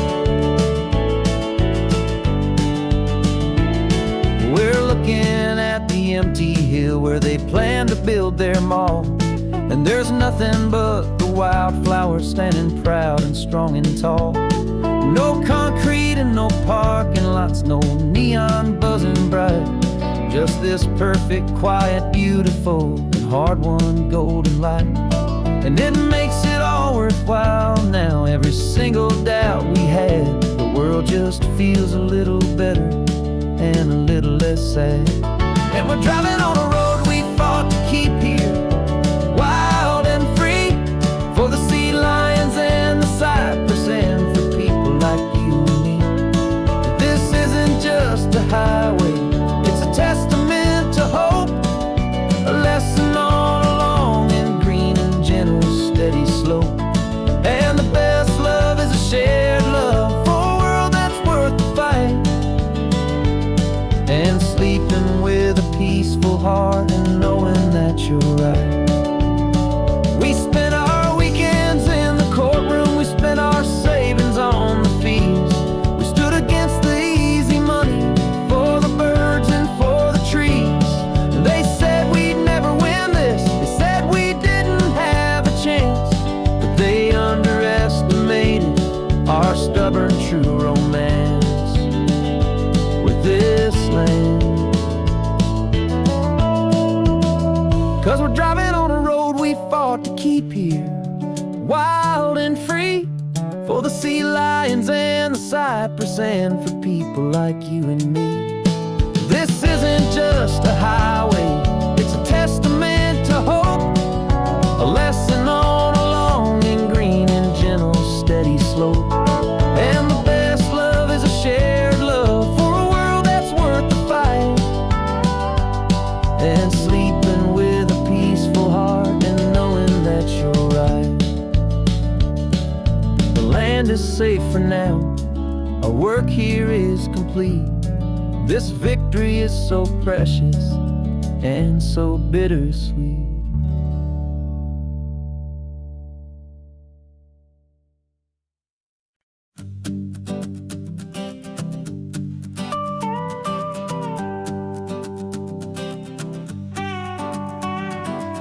We're looking at the empty hill where they plan to build their mall, and there's nothing but the wildflowers standing proud and strong and tall. No concrete and no parking lots, no neon buzzing bright, just this perfect, quiet, beautiful, and hard-won golden light. And it makes it all worthwhile now, every single doubt we had. The world just feels a little better and a little less sad. And we're driving on a road we fought to keep here, wild and free, for the sea lions and the cypress and for people like you and me. This isn't just a highway, it's a testament to hope, a lesson on a long and green and gentle steady slope. And the best love is a shared love for a world that's worth the fight, and sleeping with a peaceful heart and knowing that you're right. We spent our weekends in the courtroom, we spent our savings on the fees. We stood against the easy money for the birds and for the trees. They said we'd never win this, they said we didn't have a chance, but they underestimated our stubborn true romance with this land. 'Cause we're driving on a road we fought to keep here, wild and free, for the sea lions and the cypress and for people like you and me. This isn't just a highway, it's a testament to hope, a lesson on a long and green and gentle steady slope. And the best love is a shared love for a world that's worth the fight, and sleeping with a peaceful heart and knowing that you're right. The land is safe for now, our work here is complete. This victory is so precious and so bittersweet.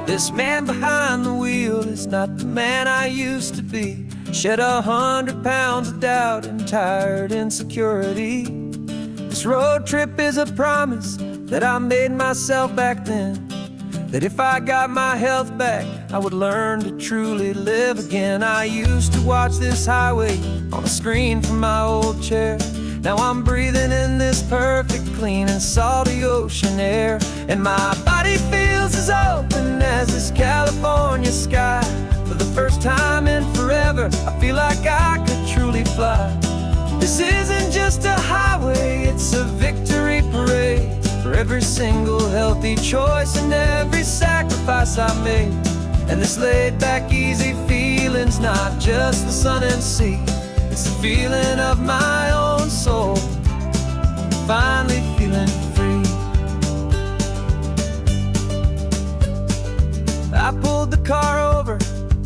This man behind the wheel is not the man I used to be. Shed 100 pounds of doubt and tired insecurity. This road trip is a promise that I made myself back then, that if I got my health back, I would learn to truly live again. I used to watch this highway on a screen from my old chair. Now I'm breathing in this perfect, clean and salty ocean air, and my body feels as open as this California sky. For the first time in forever, I feel like I could truly fly. This isn't just a highway, it's a victory parade for every single healthy choice and every sacrifice I made. And this laid-back, easy feeling's not just the sun and sea, it's the feeling of my own soul, finally feeling free. I pulled the car over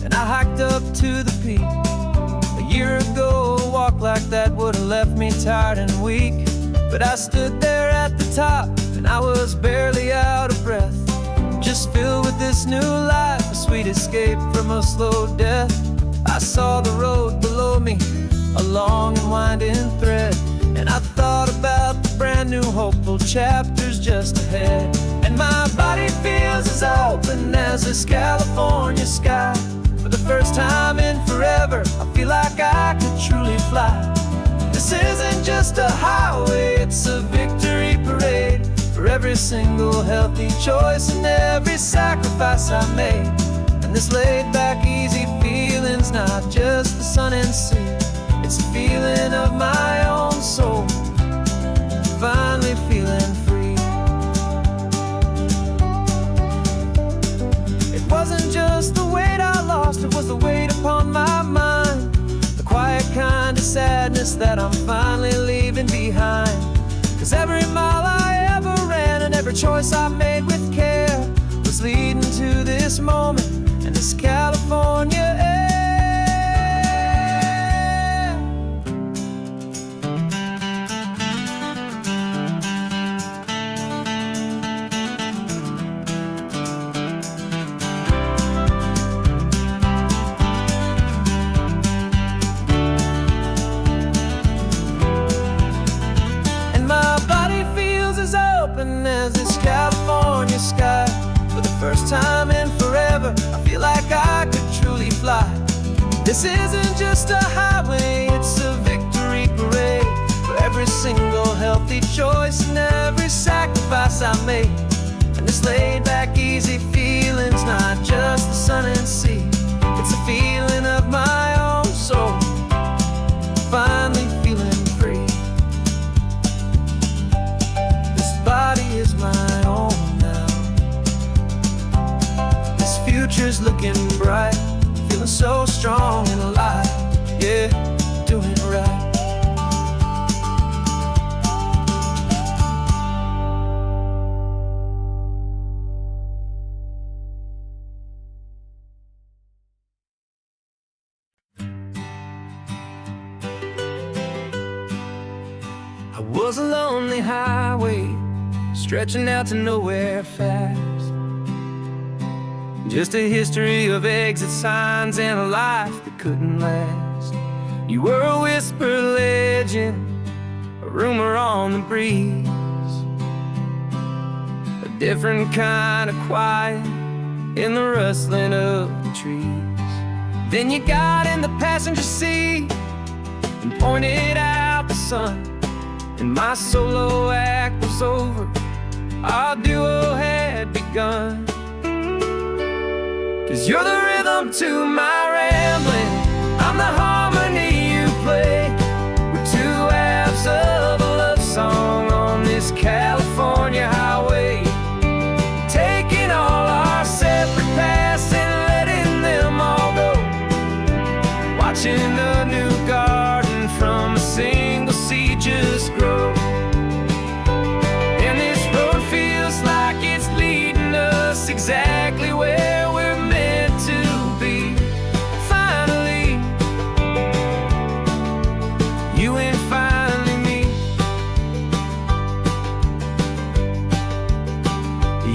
and I hiked up to the peak. A year ago, a walk like that would have left me tired and weak, but I stood there at the top and I was barely out of breath, just filled with this new life, a sweet escape from a slow death. I saw the road below me, a long and winding thread, and I thought about the brand new hopeful chapters just ahead. And my body feels as open as this California sky. For the first time in forever, I feel like I could truly fly. This isn't just a highway, it's a victory parade. For every single healthy choice and every sacrifice I made. And this laid back easy feeling's not just the sun and sea, it's a feeling of my own soul, finally feeling free. It wasn't just the weight I lost, it was the weight upon my mind. The quiet kind of sadness that I'm finally leaving behind. 'Cause every mile I ever ran and every choice I made with care was leading to this moment and this California air. As this California sky. For the first time in forever, I feel like I could truly fly. This isn't just a highway, it's a victory parade. For every single healthy choice and every sacrifice I made. And this laid back easy feeling's not just the sun and sea, it's a feeling of my own soul, finally feeling free. Body is my own now. This future's looking bright, feeling so strong and alive. Yeah, doing right. I was a lonely highway, stretching out to nowhere fast. Just a history of exit signs and a life that couldn't last. You were a whisper legend, a rumor on the breeze, a different kind of quiet in the rustling of the trees. Then you got in the passenger seat and pointed out the sun, and my solo act was over, our duo had begun. 'Cause you're the rhythm to my rambling, I'm the harmony you play. We're two halves of a love song on this California highway, taking all our separate paths and letting them all go. Watching a new garden from a single seed just grow. Exactly where we're meant to be. Finally, you and finally me.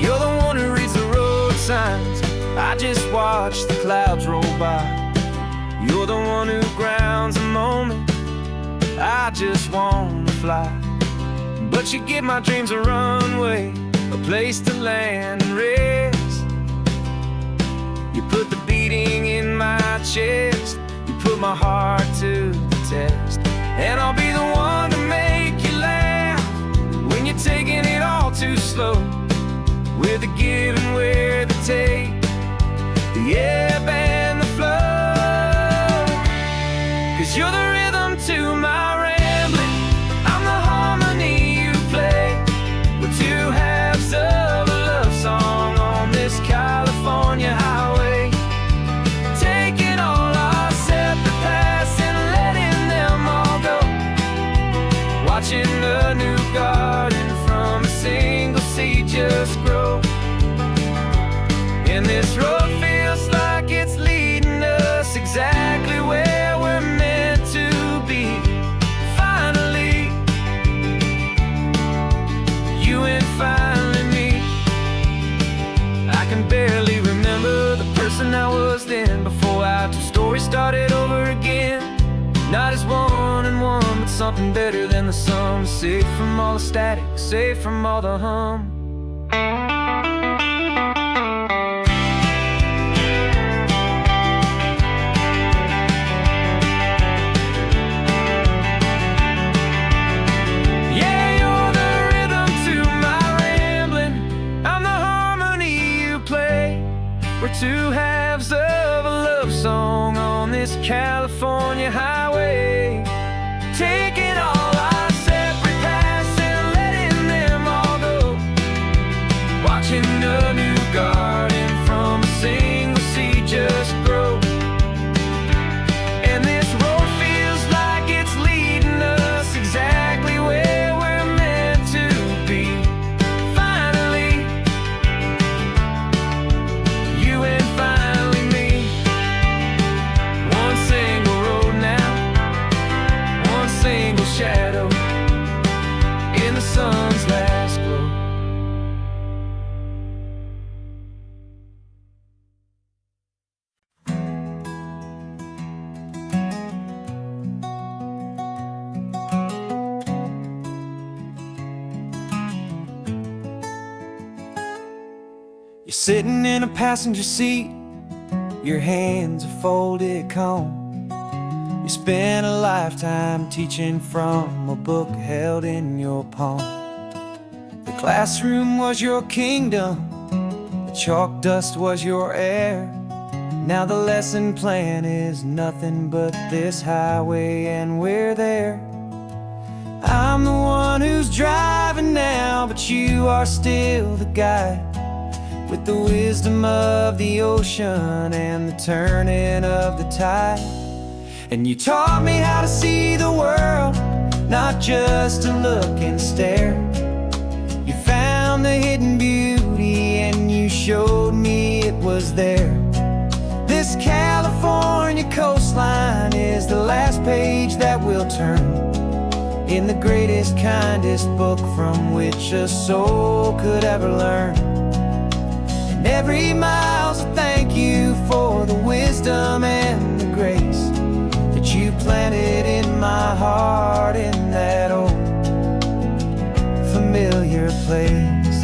You're the one who reads the road signs, I just watch the clouds roll by. You're the one who grounds the moment, I just wanna fly. But you give my dreams a runway, a place to land and rest. You put the beating in my chest, you put my heart to the test. And I'll be the one to make you laugh when you're taking it all too slow. We're the give and we're the take, the ebb and the flow. 'Cause you're the rhythm to my rambling, I'm the harmony you play. We're two halves of a love song on this California highway, taking all our separate paths and letting them all go. Watching a new garden from a single seed just grow. And this road feels like it's leading us exactly where we're meant to be. Finally, you and finally me. I can barely remember the person I was then, before our two stories started over again. Not as one and one, but something better than the sum. Safe from all the static, safe from all the hum. Yeah, you're the rhythm to my rambling. I'm the harmony you play. We're two halves of a love song on this California highway, taking all our separate paths and letting them all go, watching a new garden from a single seed just grow. And this road feels like it's leading us exactly where we're meant to be. Finally, you and finally me. One single road now, one single shadow in the sun's last glow. You're sitting in a passenger seat, your hands are folded calm. You spent a lifetime teaching from a book held in your palm. The classroom was your kingdom, the chalk dust was your air. Now the lesson plan is nothing but this highway, and we're there. I'm the one who's driving now, but you are still the guide, with the wisdom of the ocean and the turning of the tide. And you taught me how to see the world, not just to look and stare. You found the hidden beauty and you showed me it was there. This California coastline is the last page that we'll turn in the greatest, kindest book from which a soul could ever learn. And every mile's a thank you for the wisdom and the grace that you planted in my heart in that old familiar place.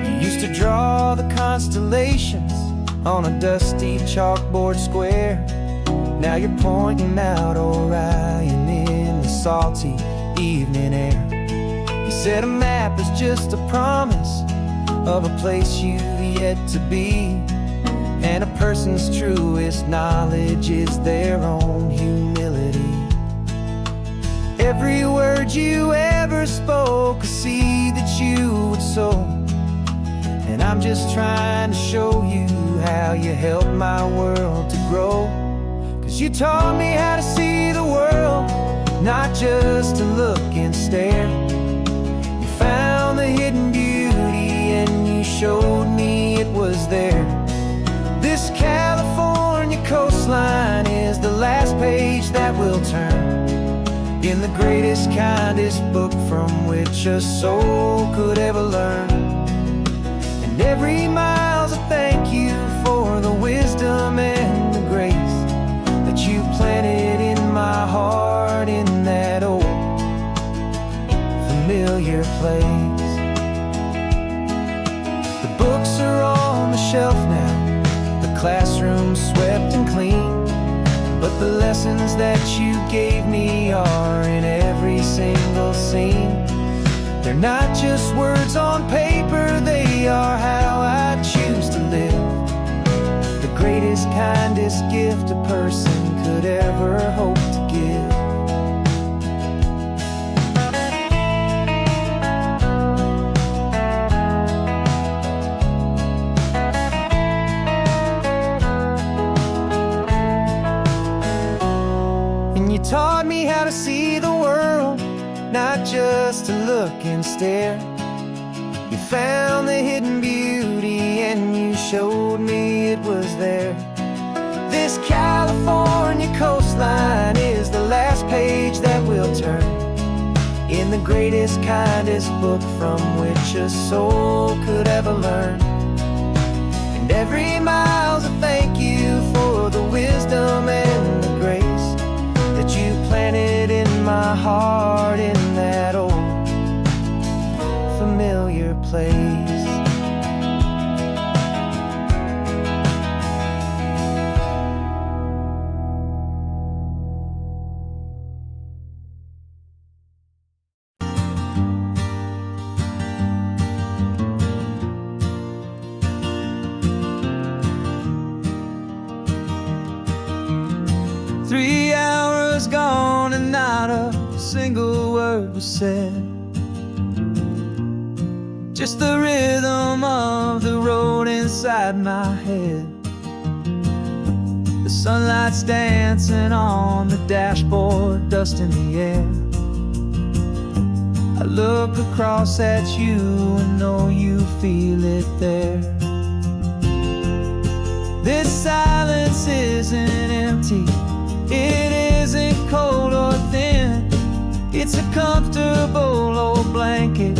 You used to draw the constellations on a dusty chalkboard square. Now you're pointing out Orion in the salty evening air. You said a map is just a promise of a place you've yet to be, and a person's truest knowledge is their own humility. Every word you ever spoke, a seed that you would sow, and I'm just trying to show you how you helped my world to grow. 'Cause you taught me how to see the world, not just to look and stare. You found the hidden beauty and you showed me it was there. This California coastline is the last page that we'll turn in the greatest, kindest book from which a soul could ever learn. And every mile's a thank you for the wisdom and the grace that you planted in my heart in that old familiar place. The books are on the shelf now, the classroom swept and clean, but the lessons that you gave me are in every single scene. They're not just words on paper, they are how I choose to live. The greatest, kindest gift a person could ever hope to give. You taught me how to see the world, not just to look and stare. You found the hidden beauty and you showed me it was there. This California coastline is the last page that we'll turn in the greatest, kindest book from which a soul could ever learn. And every mile's a thank you for the wisdom and the grace 3 hours gone and not a single word was said. Just the rhythm of the road inside my head. The sunlight's dancing on the dashboard, dust in the air. I look across at you and know you feel it there. This silence isn't empty, it isn't cold or thin. It's a comfortable old blanket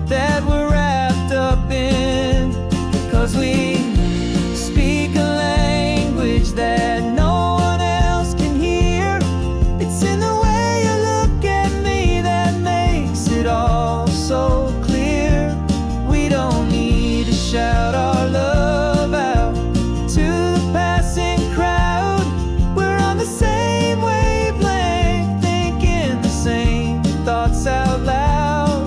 that we're wrapped up in. 'Cause we speak a language that no one else can hear. It's in the way you look at me that makes it all so clear. We don't need to shout our love out to the passing crowd. We're on the same wavelength, thinking the same thoughts out loud.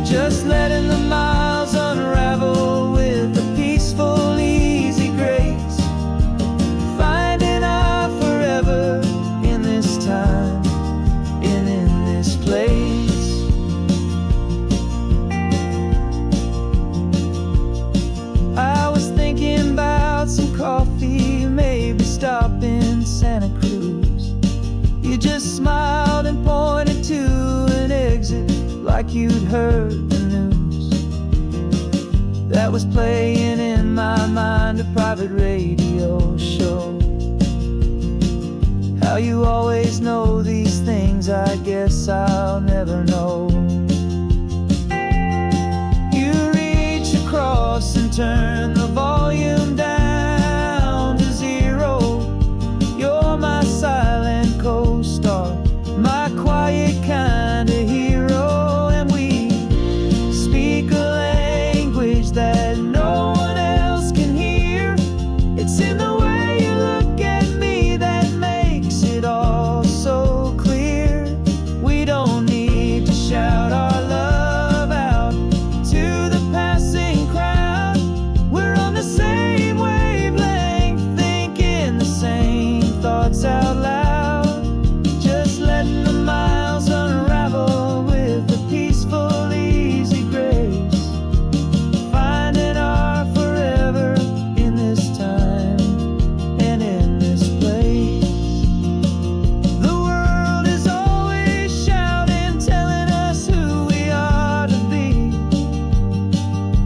Just letting the miles unravel with a peaceful, easy grace. Finding our forever in this time and in this place. I was thinking about some coffee, maybe stop in Santa Cruz. You just smiled and pointed to an exit like you'd heard the news. That was playing in my mind, a private radio show. How you always know these things, I guess I'll never know. You reach across and turn the volume down to 0. You're my silent co-star, my quiet kind of hero. That no one else can hear. It's in the way you look at me that makes it all so clear. We don't need to shout our love out to the passing crowd. We're on the same wavelength, thinking the same thoughts out loud. Just letting the miles unravel with a peaceful, easy grace.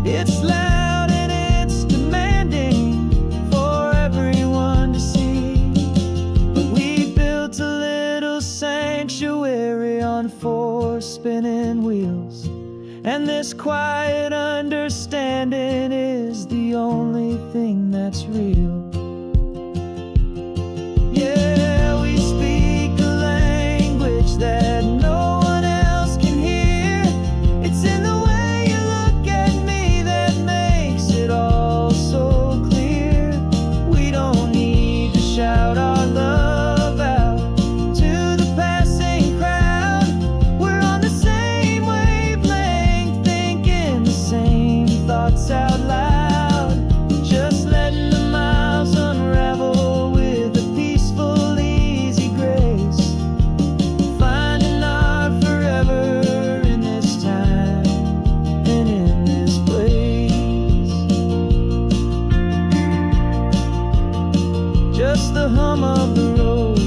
It's loud and it's demanding for everyone to see. But we built a little sanctuary on 4 spinning wheels, and this quiet understanding is the only thing that's real. Yeah, we speak a language that no one else can hear. It's in the way you look at me that makes it all so clear. We don't need to shout our love out to the passing crowd. We're on the same wavelength, thinking the same thoughts out loud. Just letting the miles unravel with a peaceful, easy grace. Finding our forever in this time and in this place. Just the hum of the road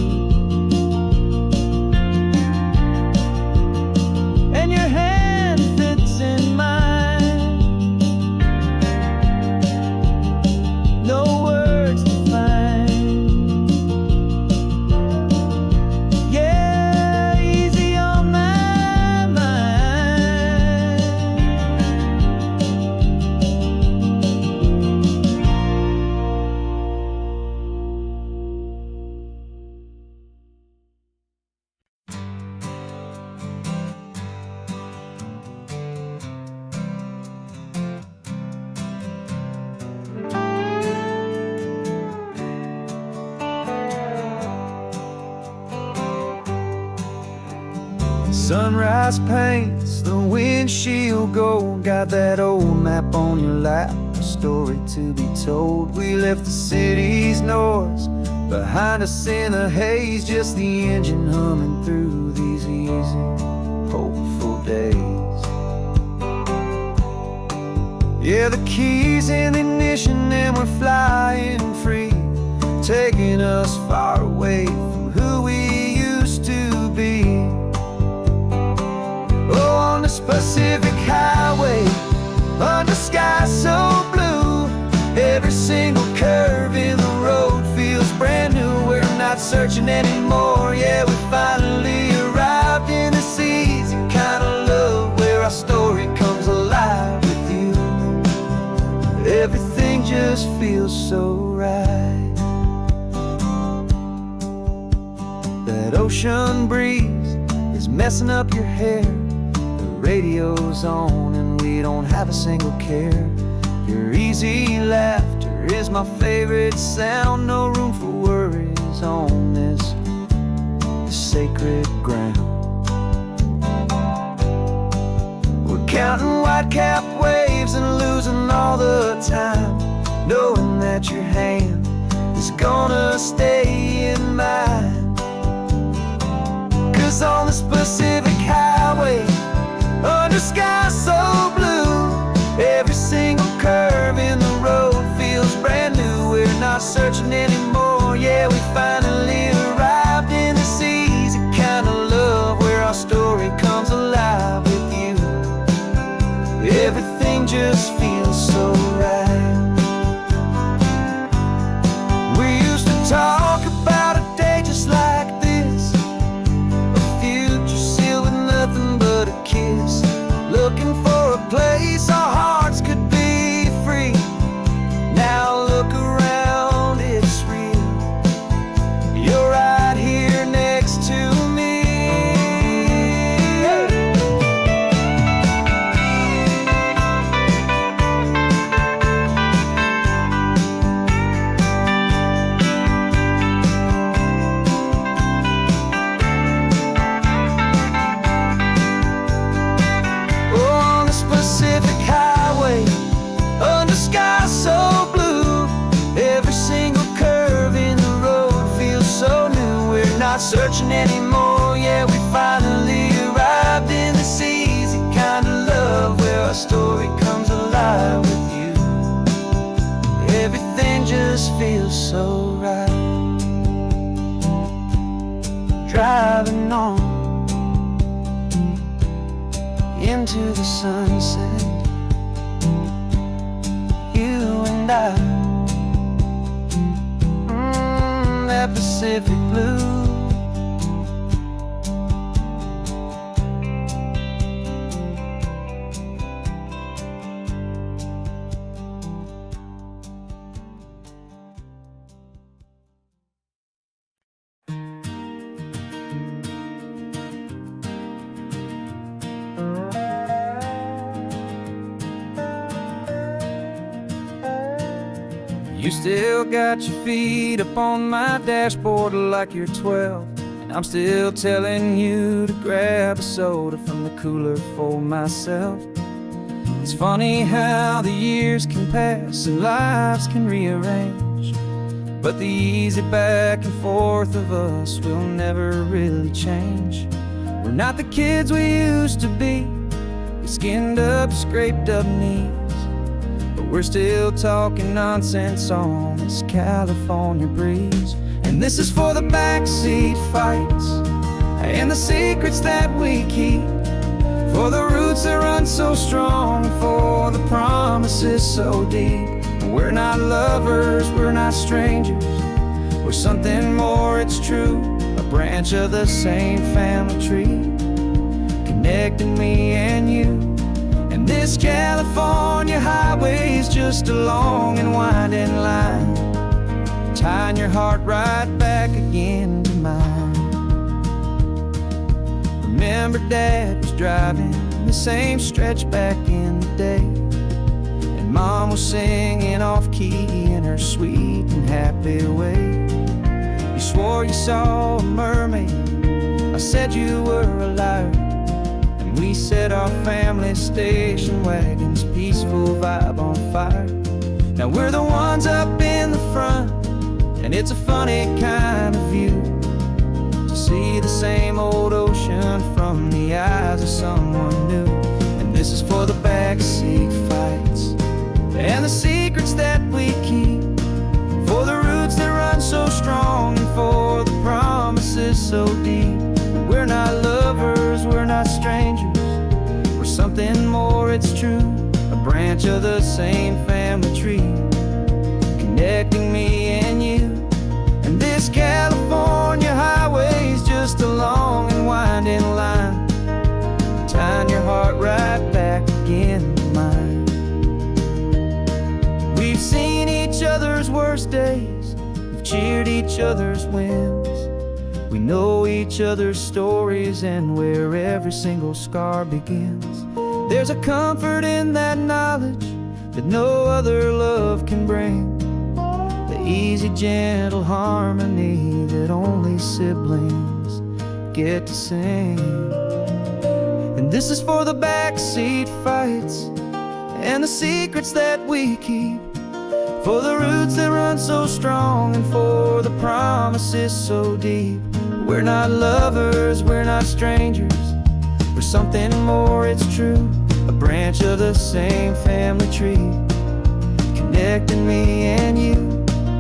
and your hand fits in mine. No words to find. Yeah, easy on my mind. Sunrise paints the windshield gold. Got that old map on your lap, a story to be told. We left the city's noise Behind us in the haze, just the engine humming through these easy, hopeful days. Yeah, the keys in the ignition and we're flying free, taking us far away from who we used to be. Oh, on this Pacific highway, under skies so blue, every single curve in the road feels brand new. We're not searching anymore, yeah, we finally arrived in this easy kind of love where our story comes alive with you. Everything just feels so right. That ocean breeze is messing up your hair, the radio's on and we don't have a single care. Your easy laughter is my favorite sound. No room for worries on this sacred ground. We're counting white-capped waves and losing all the time, knowing that your hand is gonna stay in mine. 'Cause on this Pacific highway, under skies so blue, every single curve in the road feels brand new. We're not searching anymore, yeah, we finally arrived in this easy kind of love where our story comes alive with you. Everything just feels so right. We used to talk about a day just like this, a future sealed with nothing but a kiss, looking for a place our hearts could be free. Now look around, it's real. You're right here next to me. Oh, on this Pacific highway, under skies so blue, every single curve in the road feels so new. We're not searching anymore, yeah, we finally arrived in this easy kind of love where our story comes alive with you. Everything just feels so right. Driving on into the sunset, you and I, that Pacific blue. You still got your feet up on my dashboard like you're 12, and I'm still telling you to grab a soda from the cooler for myself. It's funny how the years can pass and lives can rearrange, but the easy back and forth of us will never really change. We're not the kids we used to be, with skinned up, scraped up knees, but we're still talking nonsense on this California breeze. And this is for the backseat fights and the secrets that we keep, for the roots that run so strong, for the promises so deep. We're not lovers, we're not strangers, we're something more, it's true. A branch of the same family tree, connecting me and you. And this California highway is just a long and winding line, tying your heart right back again to mine. Remember Dad was driving the same stretch back in the day, and Mom was singing off-key in her sweet and happy way. You swore you saw a mermaid, I said you were a liar, and we set our family station wagon's peaceful vibe on fire. Now we're the ones up in the front, And it's a funny kind of view to see the same old ocean from the eyes of someone new. And this is for the backseat fights and the secrets that we keep, for the roots that run so strong and for the promises so deep. We're not lovers, we're not strangers, we're something more, it's true. A branch of the same family tree, connecting me and you. And this California highway's just a long and winding line, tying your heart right back again to mine. We've seen each other's worst days, we've cheered each other's wins. We know each other's stories and where every single scar begins. There's a comfort in that knowledge that no other love can bring, the easy, gentle harmony that only siblings get to sing. And this is for the backseat fights and the secrets that we keep, for the roots that run so strong and for the promises so deep. We're not lovers, we're not strangers, we're something more, it's true. A branch of the same family tree, connecting me and you.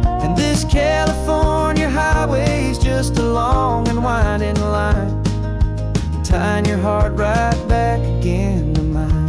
And this California highway's just a long and winding line, tying your heart right back again to mine.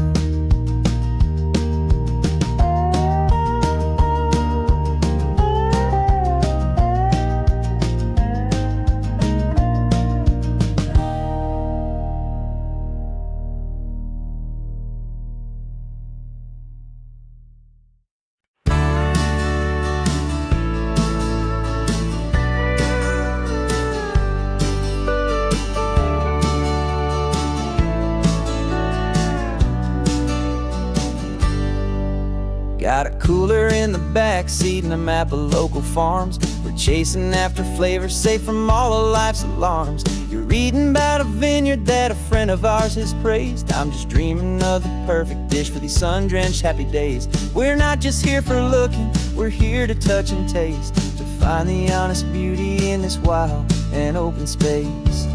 Got a cooler in the backseat and a map of local farms. We're chasing after flavors safe from all of life's alarms. You're reading about a vineyard that a friend of ours has praised. I'm just dreaming of the perfect dish for these sun-drenched happy days. We're not just here for looking, we're here to touch and taste, to find the honest beauty in this wild and open space.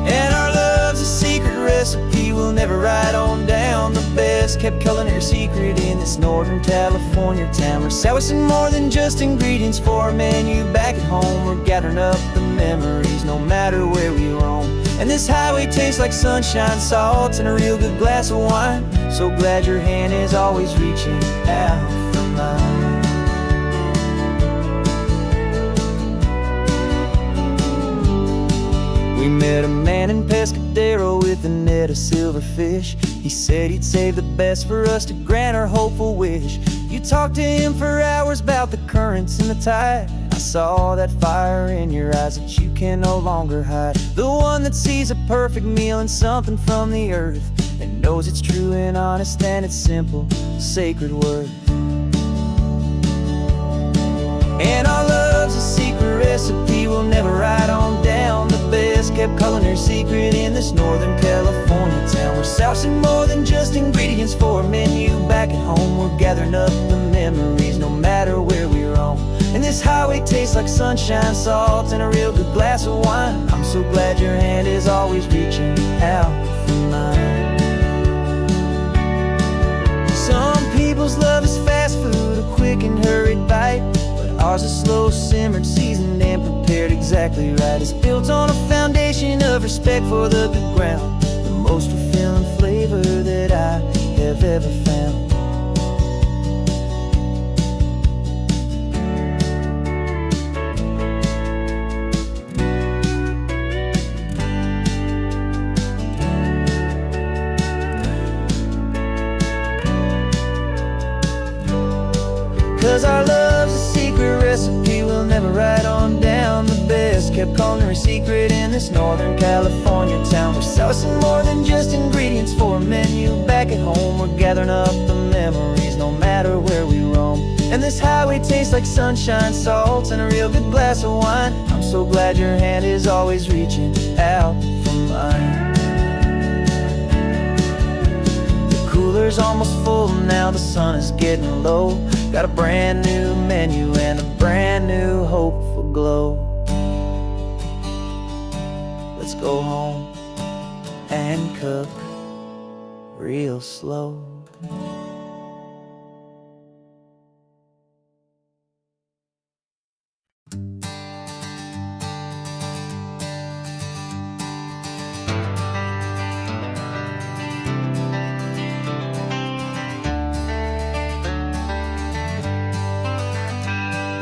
And our love's a secret recipe we'll never write on down. The best kept culinary secret in this Northern California town. We're sourcing more than just ingredients for a menu back at home. We're gathering up the memories no matter where we roam. And this highway tastes like sunshine, salt, and a real good glass of wine. So glad your hand is always reaching out for mine. We met a man in Pescadero with a net of silverfish. He said he'd save the best for us to grant our hopeful wish. You talked to him for hours about the currents and the tide. I saw that fire in your eyes that you can no longer hide. The one that sees a perfect meal in something from the earth, and knows it's true and honest and it's simple, sacred worth. And our love's a secret recipe we'll never write on down. The best kept culinary secret in this Northern California town. We're sourcing more than just ingredients for a menu back at home. We're gathering up the memories no matter where we roam. And this highway tastes like sunshine, salt, and a real good glass of wine. I'm so glad your hand is always reaching out for mine. Some people's love is fast food, a quick and hurried bite. Ours is slow simmered, seasoned, and prepared exactly right. It's built on a foundation of respect for the good ground, the most fulfilling flavor that I have ever found. 'Cause our love's a secret recipe we'll never write on down. The best kept culinary secret in this Northern California town. We're sourcing more than just ingredients for a menu back at home. We're gathering up the memories no matter where we roam. And this highway tastes like sunshine, salt, and a real good glass of wine. I'm so glad your hand is always reaching out for mine. The cooler's almost full now, the sun is getting low. Got a brand new menu and a brand new hopeful glow. Let's go home and cook real slow.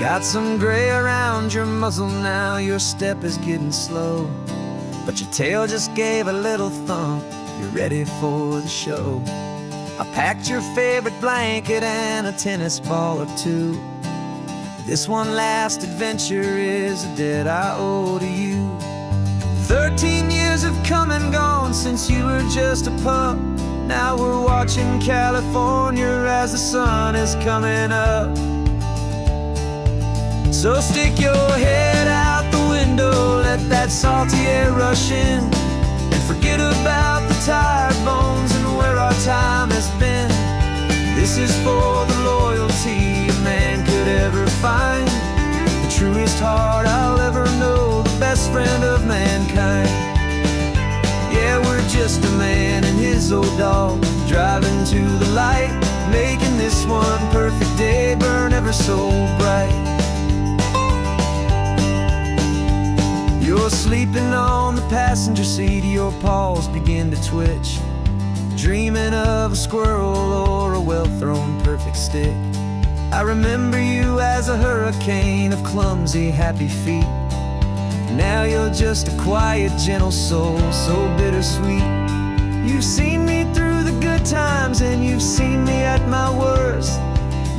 Got some gray around your muzzle now, your step is getting slow, but your tail just gave a little thump, you're ready for the show. I packed your favorite blanket and a tennis ball or two. This one last adventure is a debt I owe to you. 13 years have come and gone since you were just a pup. Now we're watching California as the sun is coming up. So stick your head out the window, let that salty air rush in, and forget about the tired bones and where our time has been. This is for the loyalty a man could ever find, the truest heart I'll ever know, the best friend of mankind. Yeah, we're just a man and his old dog, driving to the light, making this one perfect day burn ever so bright. You're sleeping on the passenger seat, your paws begin to twitch, dreaming of a squirrel or a well-thrown perfect stick. I remember you as a hurricane of clumsy, happy feet. Now you're just a quiet, gentle soul, so bittersweet. You've seen me through the good times and you've seen me at my worst.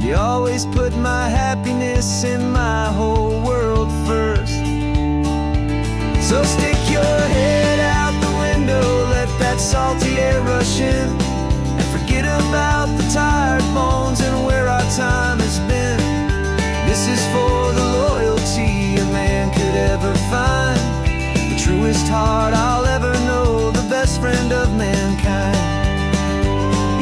You always put my happiness in my whole world first. So stick your head out the window, let that salty air rush in, and forget about the tired bones and where our time has been. This is for the loyalty a man could ever find, the truest heart I'll ever know, the best friend of mankind.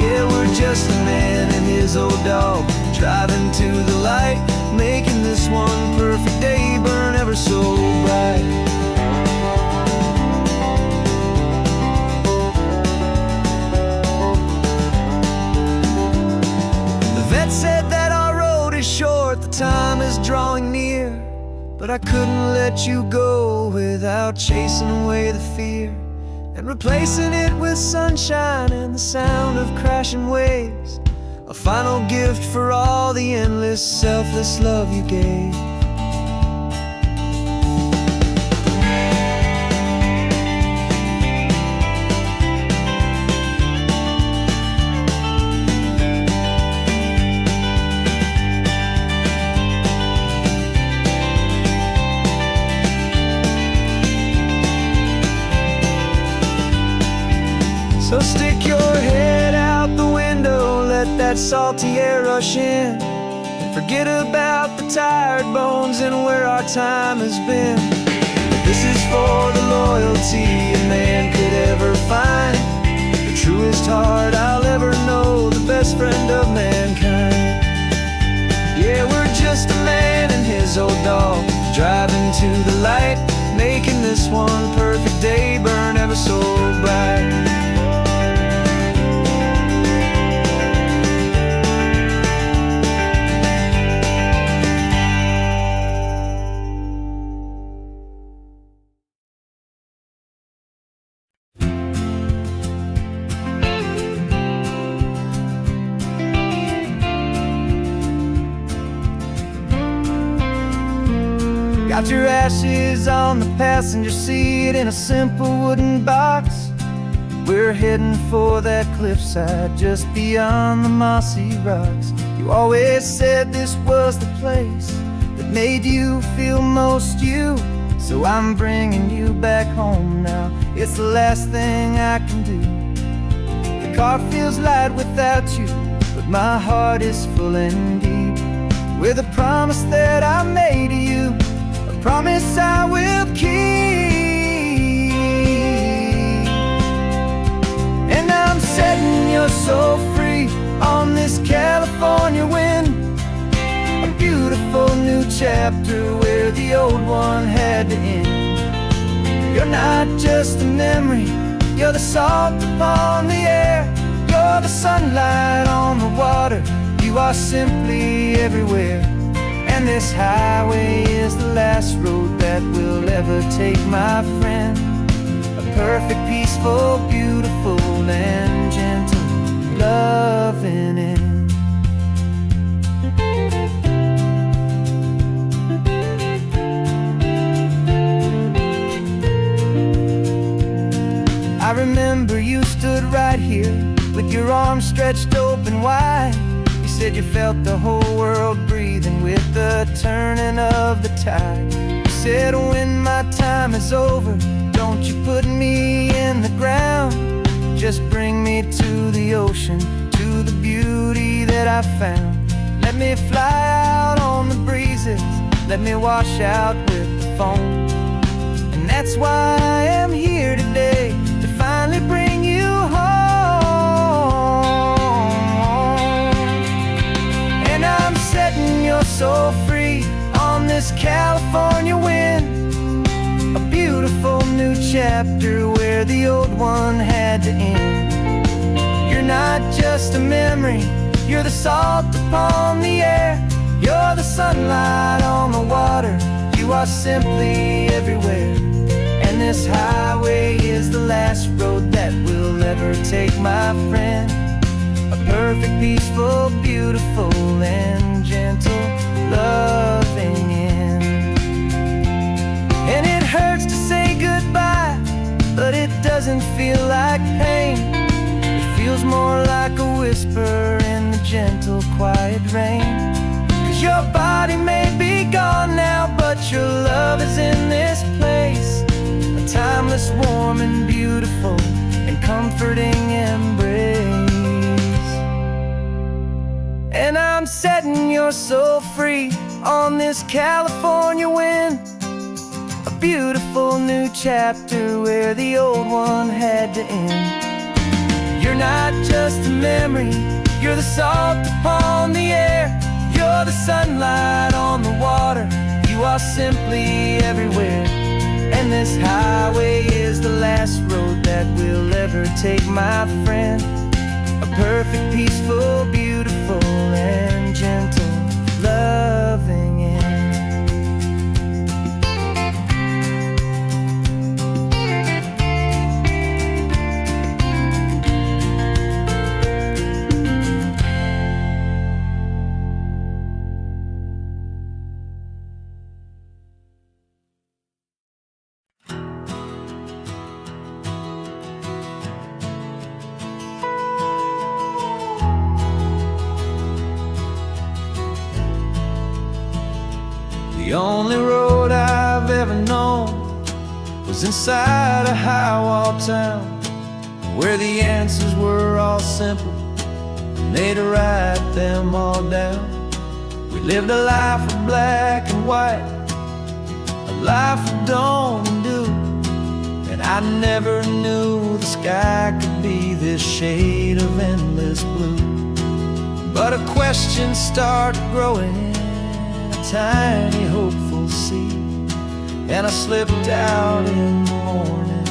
Yeah, we're just a man and his old dog, driving to the light, making this one perfect day burn ever so bright. Said that our road is short, the time is drawing near, but I couldn't let you go without chasing away the fear and replacing it with sunshine and the sound of crashing waves, a final gift for all the endless, selfless love you gave. So stick your head out the window, let that salty air rush in, and forget about the tired bones and where our time has been. This is for the loyalty a man could ever find, the truest heart I'll ever know, the best friend of mankind. Yeah, we're just a man and his old dog, driving to the light, making this one perfect day burn ever so bright. Got your ashes on the passenger seat in a simple wooden box. We're heading for that cliffside just beyond the mossy rocks. You always said this was the place that made you feel most you, so I'm bringing you back home now. It's the last thing I can do. The car feels light without you, but my heart is full and deep with a promise that I made to you, a promise I will keep. And I'm setting your soul free on this California wind. new chapter where the old one had to end. You're not just a memory, you're the salt upon the air. You're the sunlight on the water, you are simply everywhere. And this highway is the last road that will ever take, my friend. A perfect, peaceful, beautiful, and gentle, loving end. I remember you stood right here with your arms stretched open wide. You said you felt the whole world breathing with the turning of the tide. You said, when my time is over, don't you put me in the ground. Just bring me to the ocean, to the beauty that I found. Let me fly out on the breezes, let me wash out with the foam. And that's why I am here today, to finally bring you home. And I'm setting your soul free on this California wind. A beautiful new chapter where the old one had to end. You're not just a memory, you're the salt upon the air. You're the sunlight on the water, you are simply everywhere. And this highway is the last road that we'll ever take, my friend. A perfect, peaceful, beautiful, and gentle, loving end. And it hurts to say goodbye, but it doesn't feel like pain. It feels more like a whisper in the gentle, quiet rain. 'Cause your body may be gone now, but your love is in this place. A timeless, warm, and beautiful, and comforting embrace. And I'm setting your soul free on this California wind. A beautiful new chapter where the old one had to end. You're not just a memory, you're the salt upon the air. You're the sunlight on the water, you are simply everywhere. And this highway is the last road that we'll ever take, my friend. A perfect, peaceful, beautiful, and gentle, loving end. The only road I've ever known was inside a high-wall town, where the answers were all simple, and they'd write them all down. We lived a life of black and white, a life of dawn and dew, and I never knew the sky could be this shade of endless blue. But a question started growing, tiny hopeful seed, and I slipped out in the morning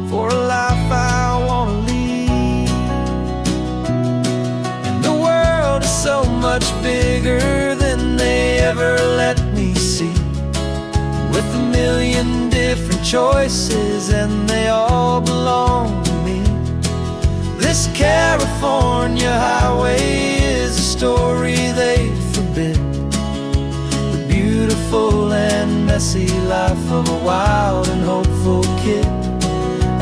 for a life I want to lead. And the world is so much bigger than they ever let me see, with a million different choices and they all belong to me. This California highway is a story they forbid, beautiful and messy life of a wild and hopeful kid.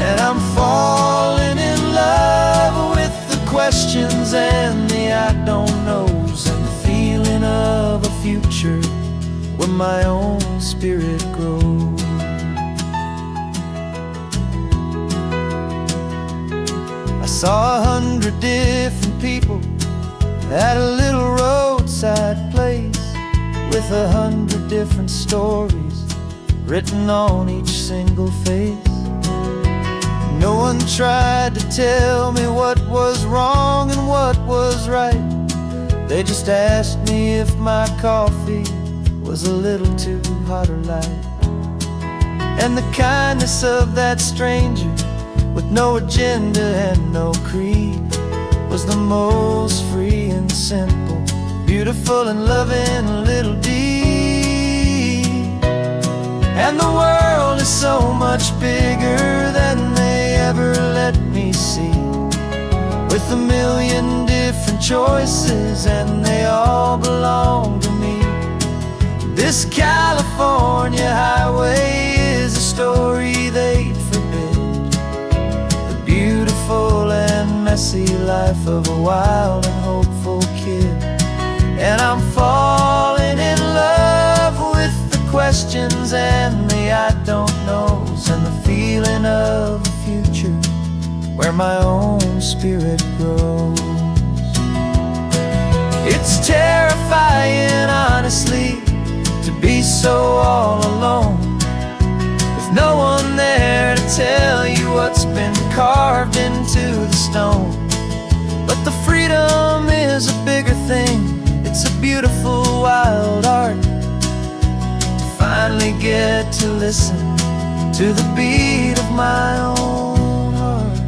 And I'm falling in love with the questions and the I don't knows, and the feeling of a future where my own spirit grows. I saw 100 different people at a little roadside place, with 100 different stories written on each single face. No one tried to tell me what was wrong and what was right. They just asked me if my coffee was was a little too hot or light. And the kindness of that stranger, with no agenda and no creed, was the most free and simple, beautiful and loving little deed. And the world is so much bigger than they ever let me see, with a million different choices and they all belong to me. This California highway is a story they'd forbid, the beautiful and messy life of a wild and hopeful kid. And I'm falling in love with the questions and the I don't knows, and the feeling of a future where my own spirit grows. It's terrifying, honestly, to be so all alone, with no one there to tell you what's been carved into the stone. But the freedom is a bigger thing. It's a beautiful wild art to finally get to listen to the beat of my own heart.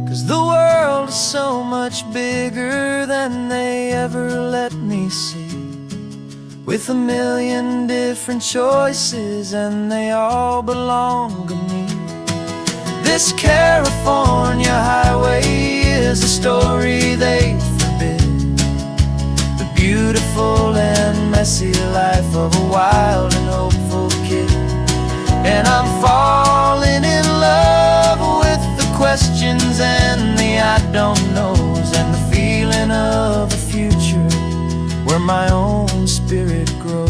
'Cause the world is so much bigger than they ever let me see, with a million different choices and they all belong to me. This California highway is a story they forbid, the beautiful and messy life of a wild and hopeful kid. And I'm falling in love with the questions and the I don't knows, and the feeling of a future where my own spirit grows.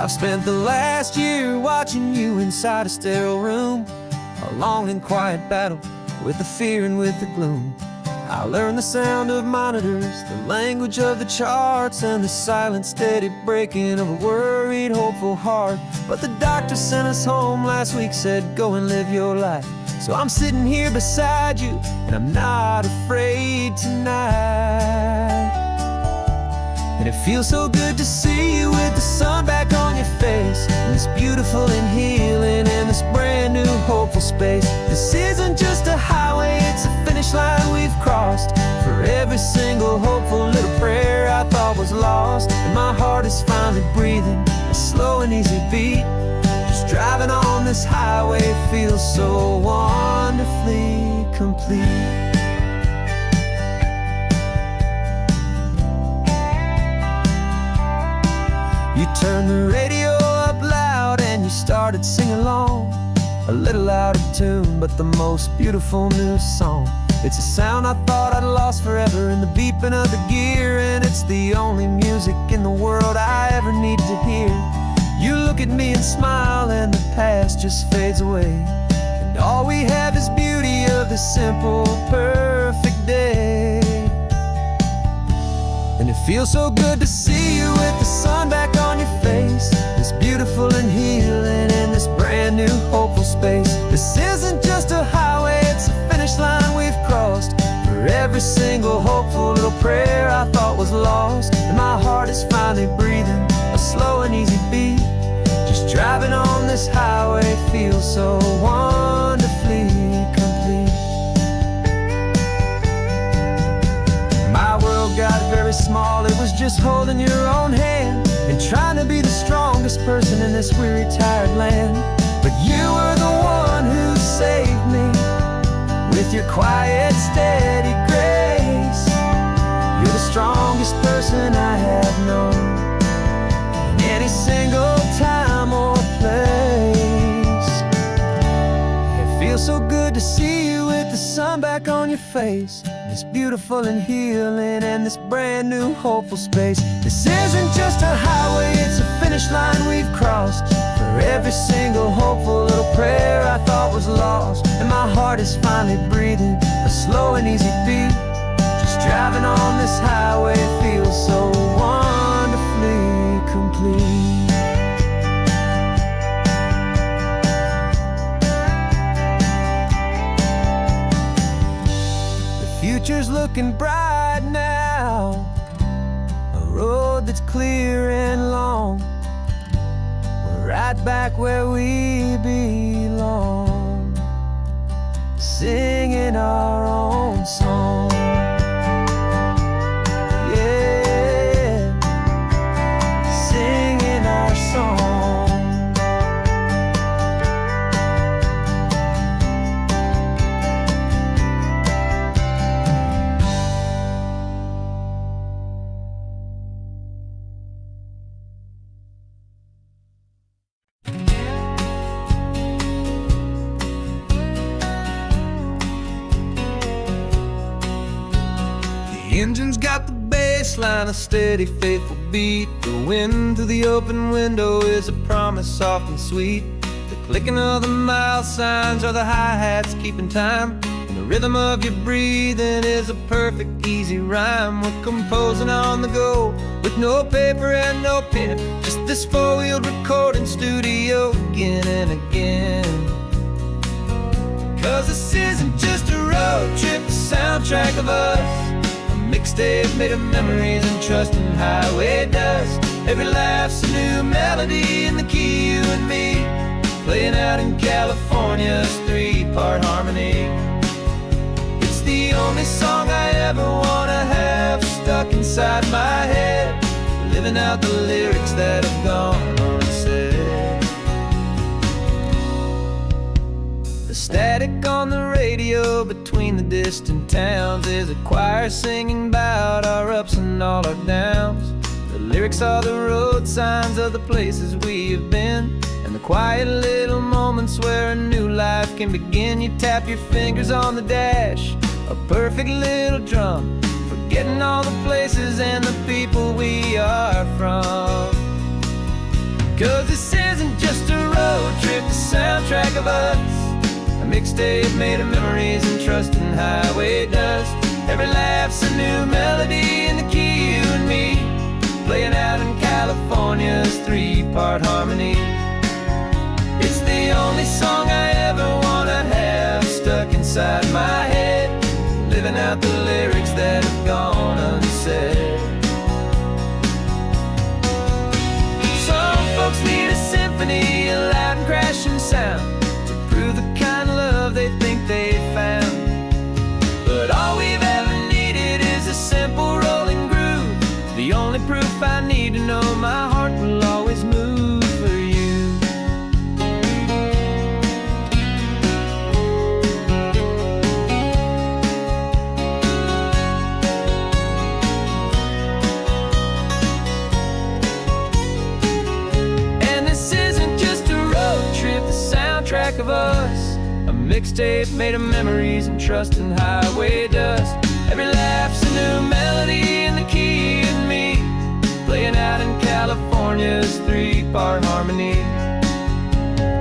I've spent the last year watching you inside a sterile room, a long and quiet battle with the fear and with the gloom. I learned the sound of monitors, the language of the charts, and the silent steady breaking of a worried, hopeful heart. But the doctor sent us home last week, said go and live your life. So I'm sitting here beside you, and I'm not afraid tonight. And it feels so good to see you with the sun back on your face, and this beautiful and healing in this brand new hopeful space. This isn't just a highway, it's a finish line we've crossed. For every single hopeful little prayer I thought was lost, and my heart is finally breathing a slow and easy beat. Just driving on this highway feels so wonderfully complete. You turned the radio up loud and you started singing along, a little out of tune, but the most beautiful new song. It's a sound I thought I'd lost forever in the beeping of the gear, and it's the only music in the world I ever need to hear. You look at me and smile and the past just fades away, and all we have is beauty of this simple, perfect day. And it feels so good to see you with the sun back on your face, this beautiful and healing in this brand new hopeful space. This isn't just a highway, it's a finish line we've crossed. For every single hopeful little prayer I thought was lost, and my heart is finally breathing a slow and easy beat. Just driving on this highway feels so wonderfully complete. My world got very small, it was just holding your own hand and trying to be the strongest person in this weary, tired land. But you were the one who saved me with your quiet, steady grace. You're the strongest person I have known in any single time or place. It feels so good to see you with the sun back on your face, this beautiful and healing, and this brand new hopeful space. This isn't just a highway, it's a finish line we've crossed. For every single hopeful little prayer I thought was lost, and my heart is finally breathing a slow and easy beat. Just driving on this highway feels so wonderfully complete. Future's looking bright now, a road that's clear and long. We're right back where we belong, singing our own song. Yeah, singing our song. The engine's got the bass line, a steady, faithful beat. The wind through the open window is a promise soft and sweet. The clicking of the mile signs are the hi-hats keeping time, and the rhythm of your breathing is a perfect, easy rhyme. We're composing on the go with no paper and no pen, just this four-wheeled recording studio again and again. Cause this isn't just a road trip, the soundtrack of us. Mixtape made of memories and trust in highway dust. Every laugh's a new melody in the key, you and me, playing out in California's three-part harmony. It's the only song I ever wanna have stuck inside my head, living out the lyrics that have gone unsaid. The static on the radio between the distant towns is a choir singing about our ups and all our downs. The lyrics are the road signs of the places we have been, and the quiet little moments where a new life can begin. You tap your fingers on the dash, a perfect little drum, forgetting all the places and the people we are from. Cause this isn't just a road trip, the soundtrack of us. A mixtape made of memories and trust in highway dust. Every laugh's a new melody in the key, you and me, playing out in California's three-part harmony. It's the only song I ever wanna have stuck inside my head, living out the lyrics that have gone unsaid. Some folks need a symphony, a loud and crashing sound, the kind of love they think they found. But all we've ever needed is a simple rolling groove, the only proof I need to know my heart will always move for you. And this isn't just a road trip, the soundtrack of us. A mixtape made of memories and trust in highway dust. Every laugh's a new melody in the key, you and me, playing out in California's three-part harmony.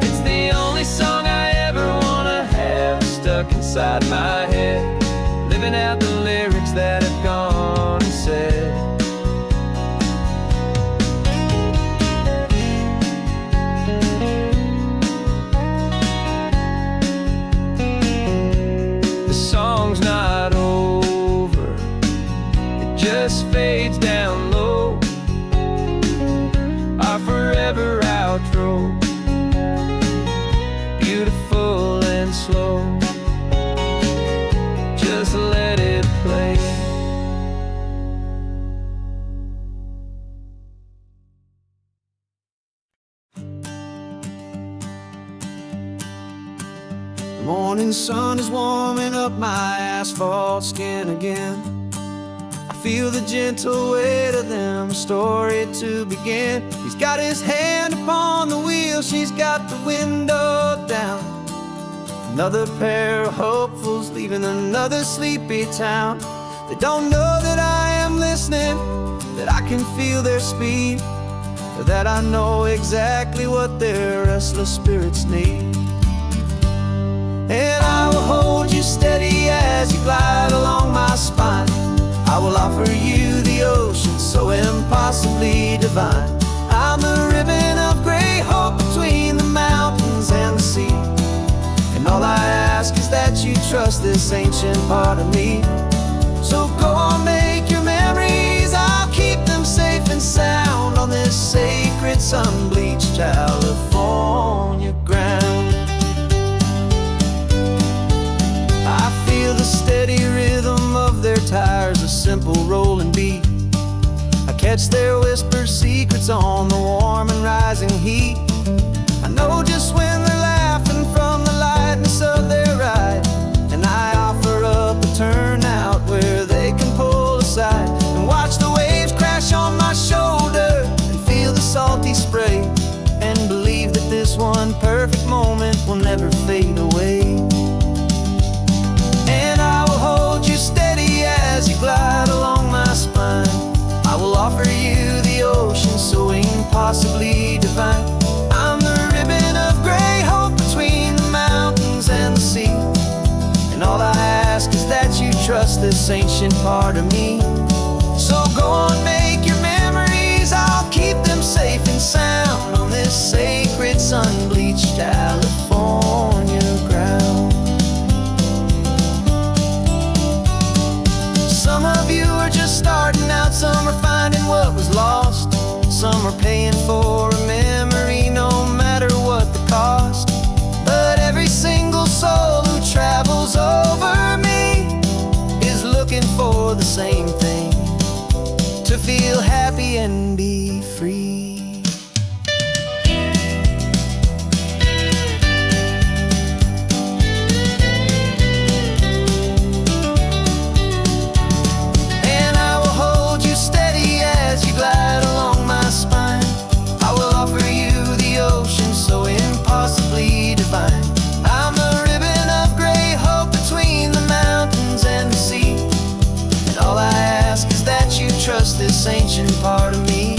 It's the only song I ever wanna have stuck inside my head, living out the lyrics that have gone unsaid. Not over, it just fades down low, our forever outro, beautiful and slow, just let it play. The morning sun is warming up my asphalt skin again. I feel the gentle weight of them, story to begin. He's got his hand upon the wheel, she's got the window down. Another pair of hopefuls leaving another sleepy town. They don't know that I am listening, that I can feel their speed, or that I know exactly what their restless spirits need. And I will hold you steady as you glide along my spine. I will offer you the ocean so impossibly divine. I'm the ribbon of gray hope between the mountains and the sea. And all I ask is that you trust this ancient part of me. So go on, make your memories, I'll keep them safe and sound on this sacred sun-bleached California ground. I feel the steady rhythm of their tires, a simple rolling beat. I catch their whispered secrets on the warm and rising heat. I know just when they're laughing from the lightness of their ride, and I offer up a turnout where they can pull aside and watch the waves crash on my shoulder and feel the salty spray, and believe that this one perfect moment will never fade away. And I will hold you steady as you glide along my spine. I will offer you the ocean so impossibly divine. I'm the ribbon of gray hope between the mountains and the sea. And all I ask is that you trust this ancient part of me. So go on, make your memories, I'll keep them safe and sound on this sacred sun-bleached California ground. Some of you are just starting out, some are finding what was lost, some are paying for a memory no matter what the cost. But every single soul who travels over me is looking for the same thing, to feel happy and be free. Trust this ancient part of me.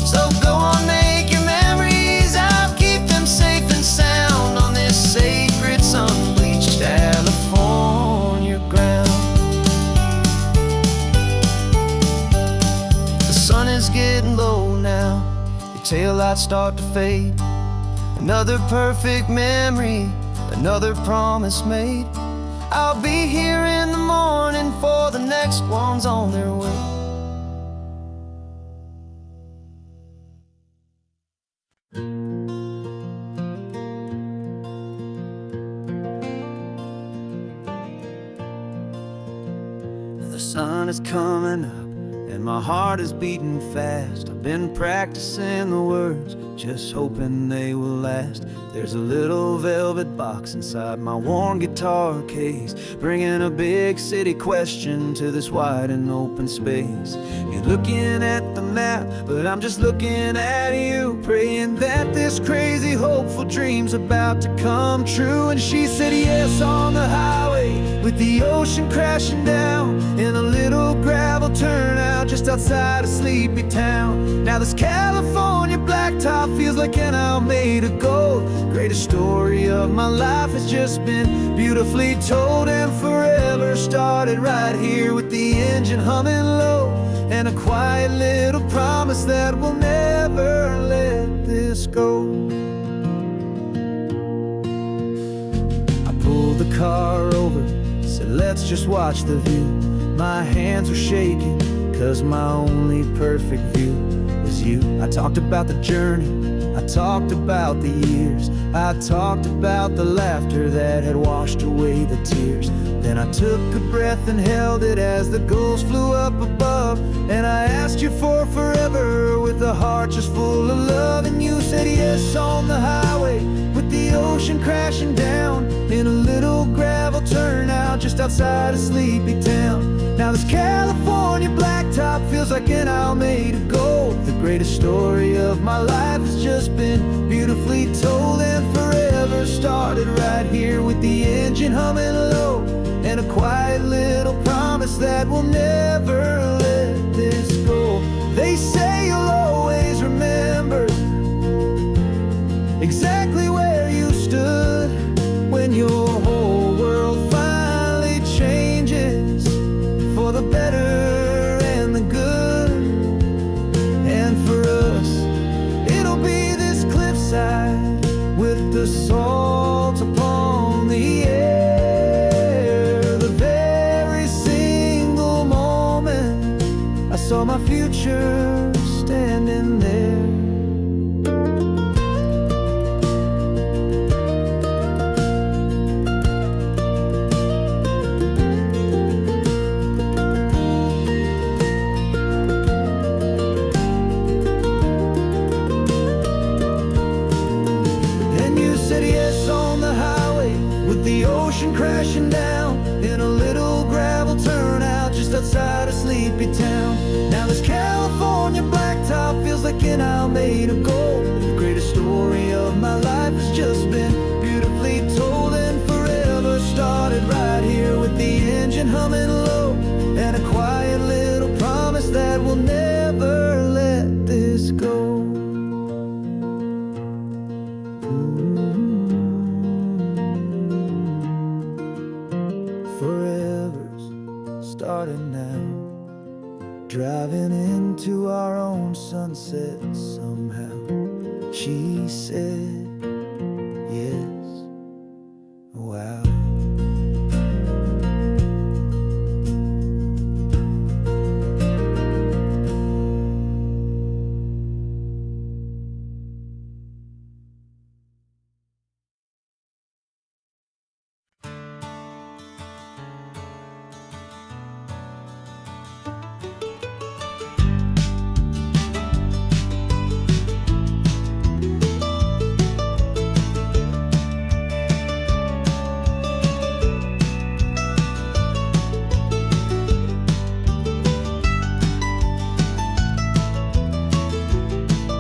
So go on, make your memories, I'll keep them safe and sound on this sacred sun-bleached California ground. The sun is getting low now, your taillights start to fade. Another perfect memory, another promise made. I'll be here in the morning for the next ones on their way. The sun is coming up and my heart is beating fast. I've been practicing the words, just hoping they will last. There's a little velvet box inside my worn guitar case, bringing a big city question to this wide and open space. You're looking at the map, but I'm just looking at you, praying that this crazy hopeful dream's about to come true. And she said yes on the highway with the ocean crashing down in a little gravel turnout just outside a sleepy town. Now this California blacktop feels like an owl made of gold. Greatest story of my life has just been beautifully told, and forever started right here with the engine humming low, and a quiet little promise that we'll never let this go. I pulled the car over, said let's just watch the view. My hands were shaking, cause my only perfect view was you. I talked about the journey, I talked about the years, I talked about the laughter that had washed away the tears. Then I took a breath and held it as the gulls flew up above, and I asked you for forever with a heart just full of love. And you said yes on the highway with the ocean crashing down in a little gravel turnout just outside a sleepy town. Now this California blacktop feels feels like an hour made of gold. The greatest story of my life has just been beautifully told, and forever started right here with the engine humming low, and a quiet little promise that we'll never let this go. They say you'll always remember exactly where you stood when your whole world finally changes for the better and the good. And for us, it'll be this cliffside with the salt upon the air. The very single moment I saw my future standing there. The ocean crashing down in a little gravel turnout just outside a sleepy town. Now this California blacktop feels like an isle made of gold. The greatest story of my life has just been beautifully told, and forever started right here with the engine humming low, and a quiet little promise that we'll never let this go. Forever's starting now, driving into our own sunset somehow. She said, yes, wow.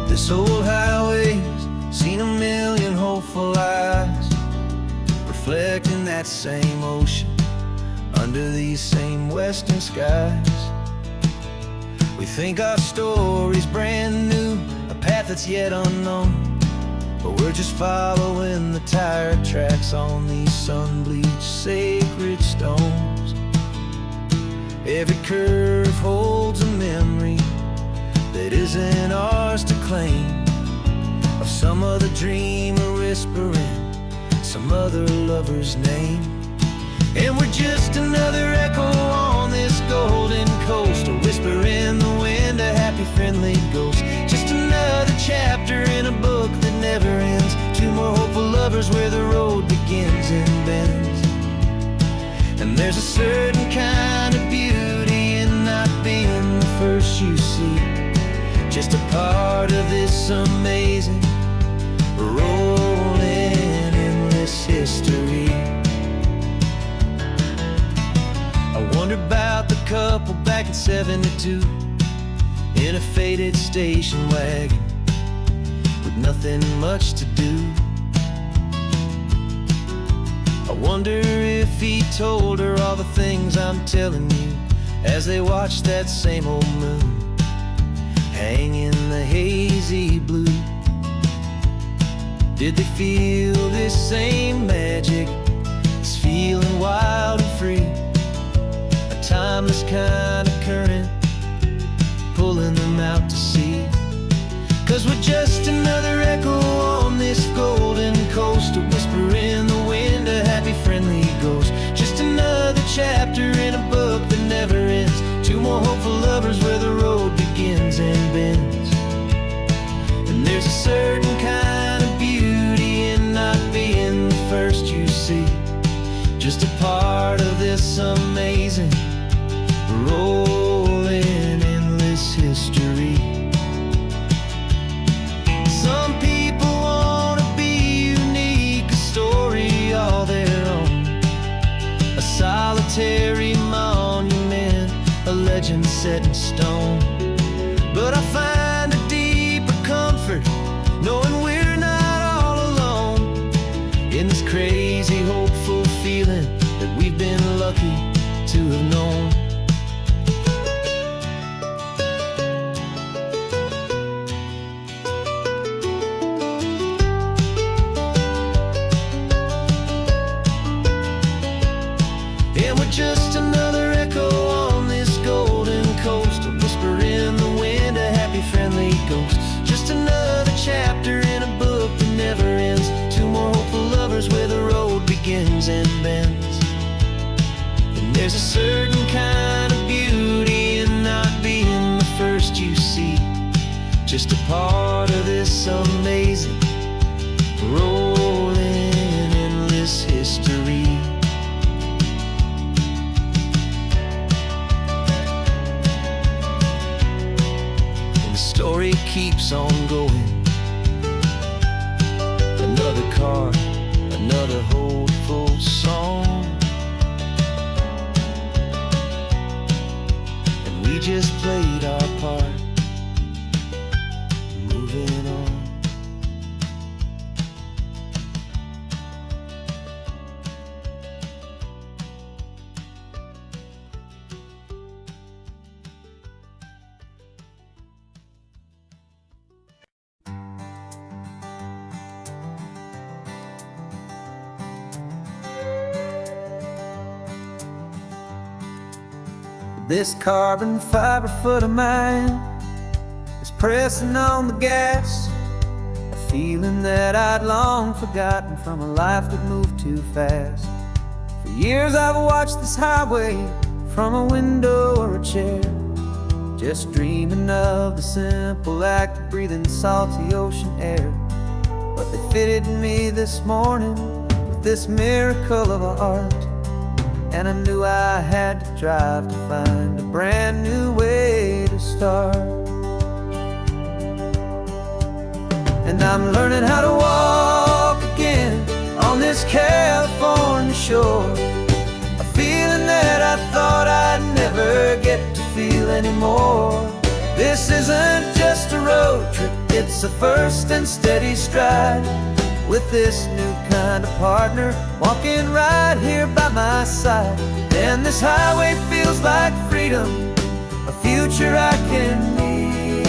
This old highway's seen a million hopeful eyes, reflecting that same ocean under these same western skies. We think our story's brand new, a path that's yet unknown, but we're just following the tire tracks on these sun-bleached sacred stones. Every curve holds a memory that isn't ours to claim, of some other dreamer whispering some other lover's name. And we're just another echo on this golden coast, a whisper in the wind, a happy friendly ghost. Just another chapter in a book that never ends, two more hopeful lovers where the road begins and bends. And there's a certain kind of beauty in not being the first you see, just a part of this amazing, rolling, endless history. I wonder about the couple back in '72 in a faded station wagon with nothing much to do. I wonder if he told her all the things I'm telling you as they watched that same old moon hang in the hazy blue. Did they feel this same magic, this feeling wild and free, a timeless kind of current pulling them out to sea? 'Cause we're just another echo on this golden coast, a whisper in the wind, a happy friendly ghost. Just another chapter in a book that never ends, two more hopeful lovers where the road begins and bends. And there's a certain kind of beauty in not being the first you see, just a part of this amazing, rolling, endless history. Some people wanna be unique, a story all their own, a solitary monument, a legend set in stone. keeps on going. Another card, another hopeful song, and we just played our part, moving on. This carbon fiber foot of mine is pressing on the gas, a feeling that I'd long forgotten from a life that moved too fast. For years I've watched this highway from a window or a chair, just dreaming of the simple act of breathing salty ocean air. But they fitted me this morning with this miracle of art, and I knew I had to drive to find a brand new way to start. And I'm learning how to walk again on this California shore, a feeling that I thought I'd never get to feel anymore. This isn't just a road trip, it's a first and steady stride, with this new kind of partner walking right here by my side. And this highway feels like freedom, a future I can need,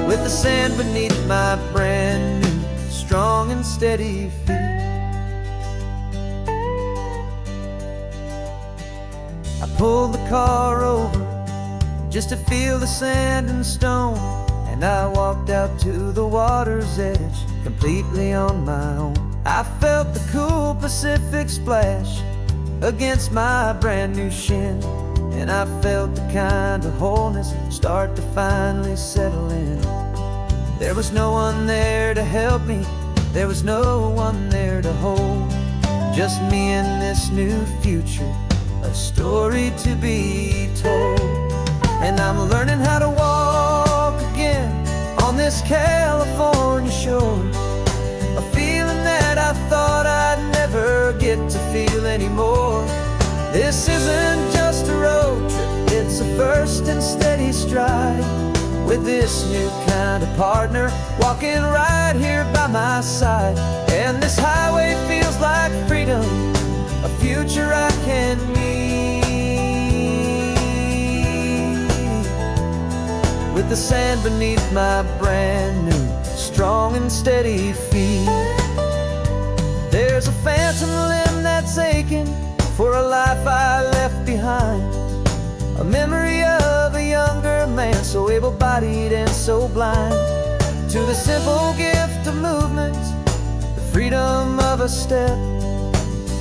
with the sand beneath my brand new strong and steady feet. I pulled the car over just to feel the sand and stone, and I walked out to the water's edge completely on my own. I felt the cool Pacific splash against my brand new shin, and I felt the kind of wholeness start to finally settle in. There was no one there to help me, there was no one there to hold, just me and this new future, a story to be told. And I'm learning how to walk again on this California shore, a feeling that I thought I'd never get to feel anymore. This isn't just a road trip, it's a first and steady stride, with this new kind of partner walking right here by my side. And this highway feels like freedom, a future I can need, with the sand beneath my brand new strong and steady feet. There's a phantom limb that's aching for a life I left behind, a memory of a younger man so able-bodied and so blind, to the simple gift of movement, the freedom of a step,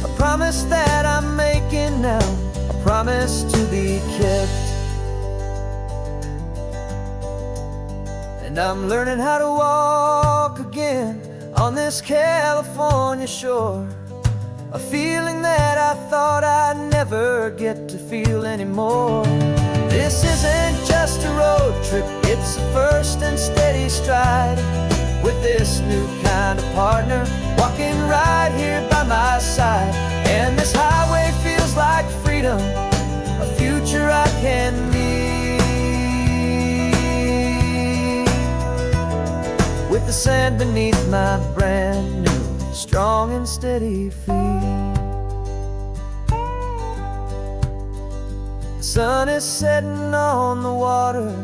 a promise that I'm making now, a promise to be kept. And I'm learning how to walk again on this California shore, a feeling that I thought I'd never get to feel anymore. This isn't just a road trip, it's a first and steady stride, with this new kind of partner walking right here by my side. And this highway feels like freedom, a future I can need, with the sand beneath my brand new strong and steady feet. The sun is setting on the water,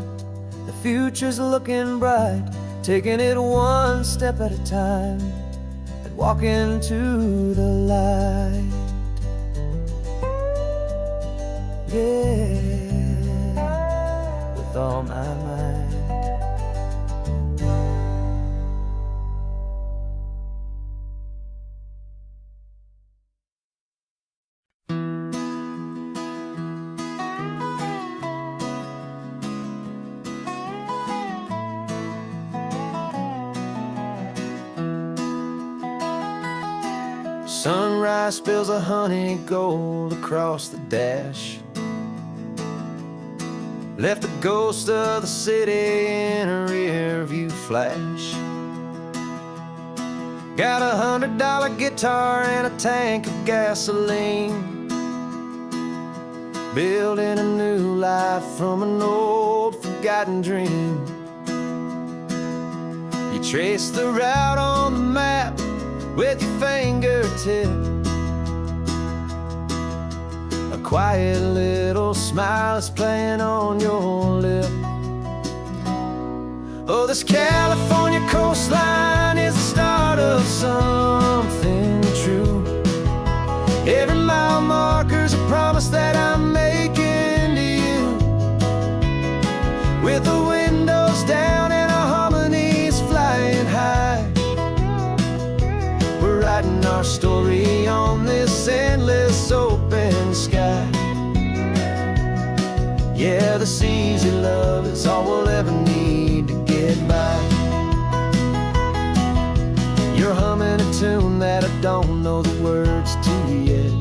the future's looking bright, taking it one step at a time and walking to the light. Yeah, with all my might. Sunrise spills a honey gold across the dash, left the ghost of the city in a rear view flash. Got a $100 guitar and a tank of gasoline, building a new life from an old forgotten dream. You trace the route on the map with your fingertip, a quiet little smile is playing on your lip. Oh, this California coastline is the start of something true. Every mile marker's a promise that I'm making to you. With the windows down and our harmonies flying high, we're writing our story on this endless open sky. Yeah, this easy love is all we'll ever need to get by. You're humming a tune that I don't know the words to yet.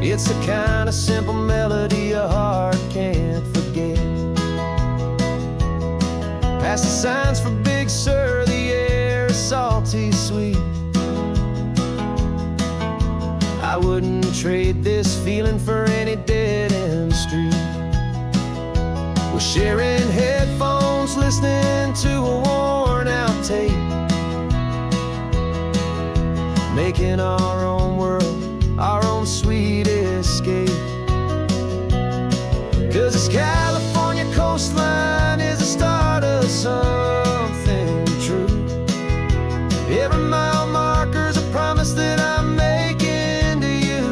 It's the kind of simple melody your heart can't forget. Past the signs for Big Sur, the air is salty sweet. I wouldn't trade this feeling for any dead-end street. We're sharing headphones, listening to a worn-out tape, making our own world, our own sweet escape. 'Cause this California coastline is the start of something true. Every mile marker's a promise that I'm making to you.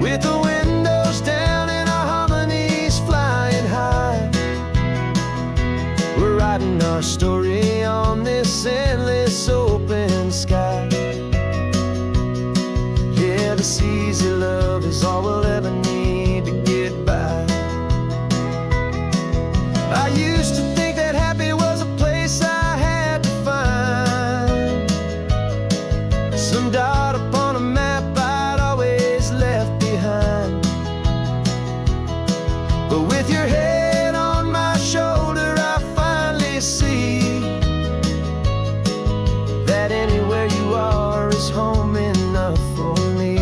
With the windows down and our harmonies flying high, we're writing our story on this endless open sky. Yeah, this easy love is all we'll ever need to get by. I used to think that happy was a place I had to find, some dot upon a map I'd always left behind. But with your head on my shoulder, I finally see that anywhere you are is home enough for me.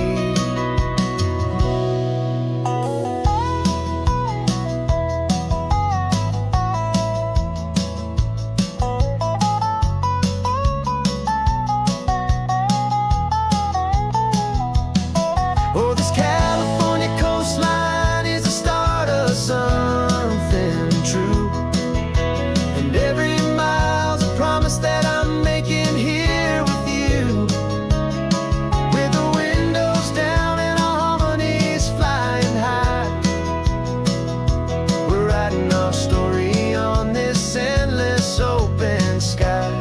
Oh, this California coastline is the start of something true. And every mile's a promise that I'm making here with you. With the windows down and our harmonies flying high, we're writing our story on this endless open sky.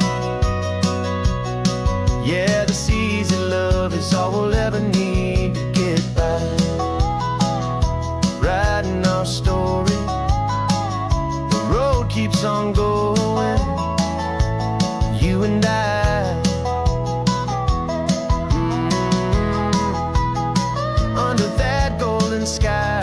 Yeah, this easy love is all we'll ever need to get by. Writing our story, the road keeps on going, you and I. Under that golden sky.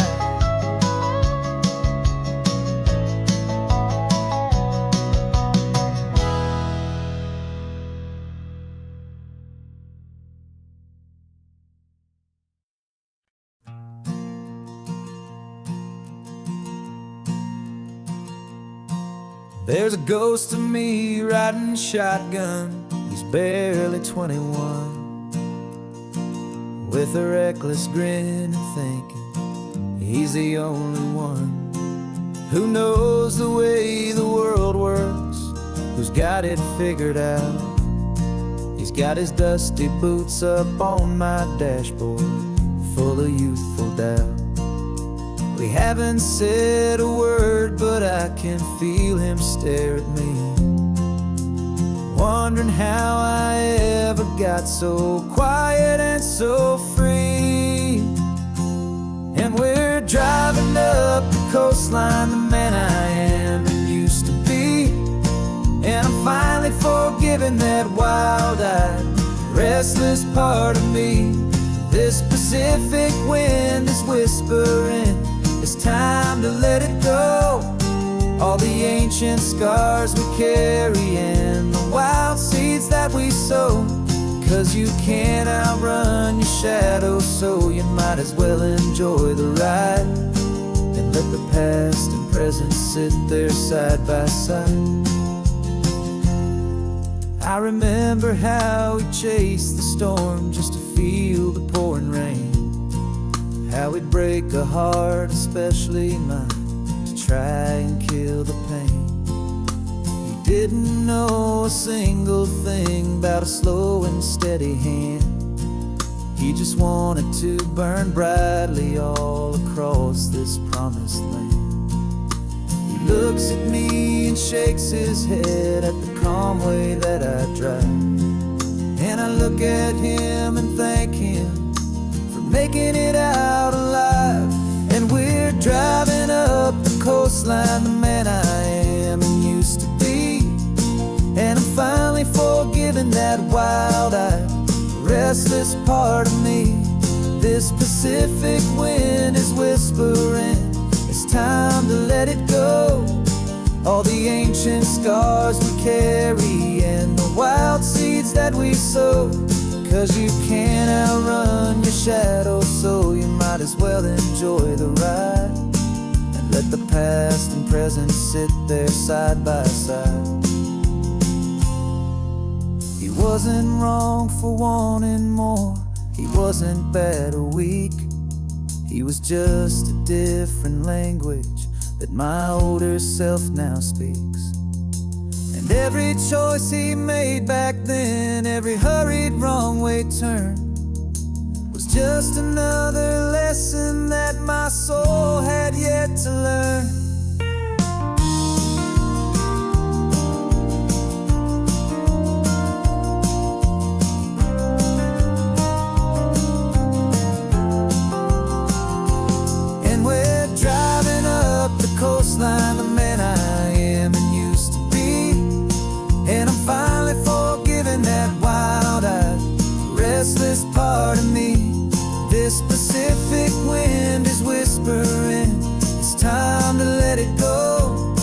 There's a ghost of me riding shotgun. He's barely 21, with a reckless grin and thinking he's the only one who knows the way the world works, who's got it figured out. He's got his dusty boots up on my dashboard, full of youthful doubt. We haven't said a word, but I can feel him stare at me, wondering how I ever got so quiet and so free. And we're driving up the coastline, the man I am and used to be. And I'm finally forgiving that wild-eyed, restless part of me This Pacific wind is whispering, it's time to let it go. All the ancient scars we carry and the wild seeds that we sow. 'Cause you can't outrun your shadow, so you might as well enjoy the ride and let the past and present sit there side by side. I remember how we chased the storm just to feel the pouring rain, how we'd break a heart, especially mine, to try and kill the pain. He didn't know a single thing about a slow and steady hand. He just wanted to burn brightly all across this promised land. He looks at me and shakes his head at the calm way that I drive, and I look at him and thank him for making it out alive. And we're driving up the coastline, the man I am and used to be, and I'm finally forgiving that wild-eyed, restless part of me. This Pacific wind is whispering, it's time to let it go. All the ancient scars we carry and the wild seeds that we sow. 'Cause you can't outrun your shadow, so you might as well enjoy the ride and let the past and present sit there side by side. He wasn't wrong for wanting more, he wasn't bad or weak. He was just a different language that my older self now speaks. And every choice he made back then, every hurried wrong way turn, was just another lesson that my soul had yet to learn. Coastline, the man I am and used to be, and I'm finally forgiving that wild-eyed, restless part of me. This Pacific wind is whispering, it's time to let it go.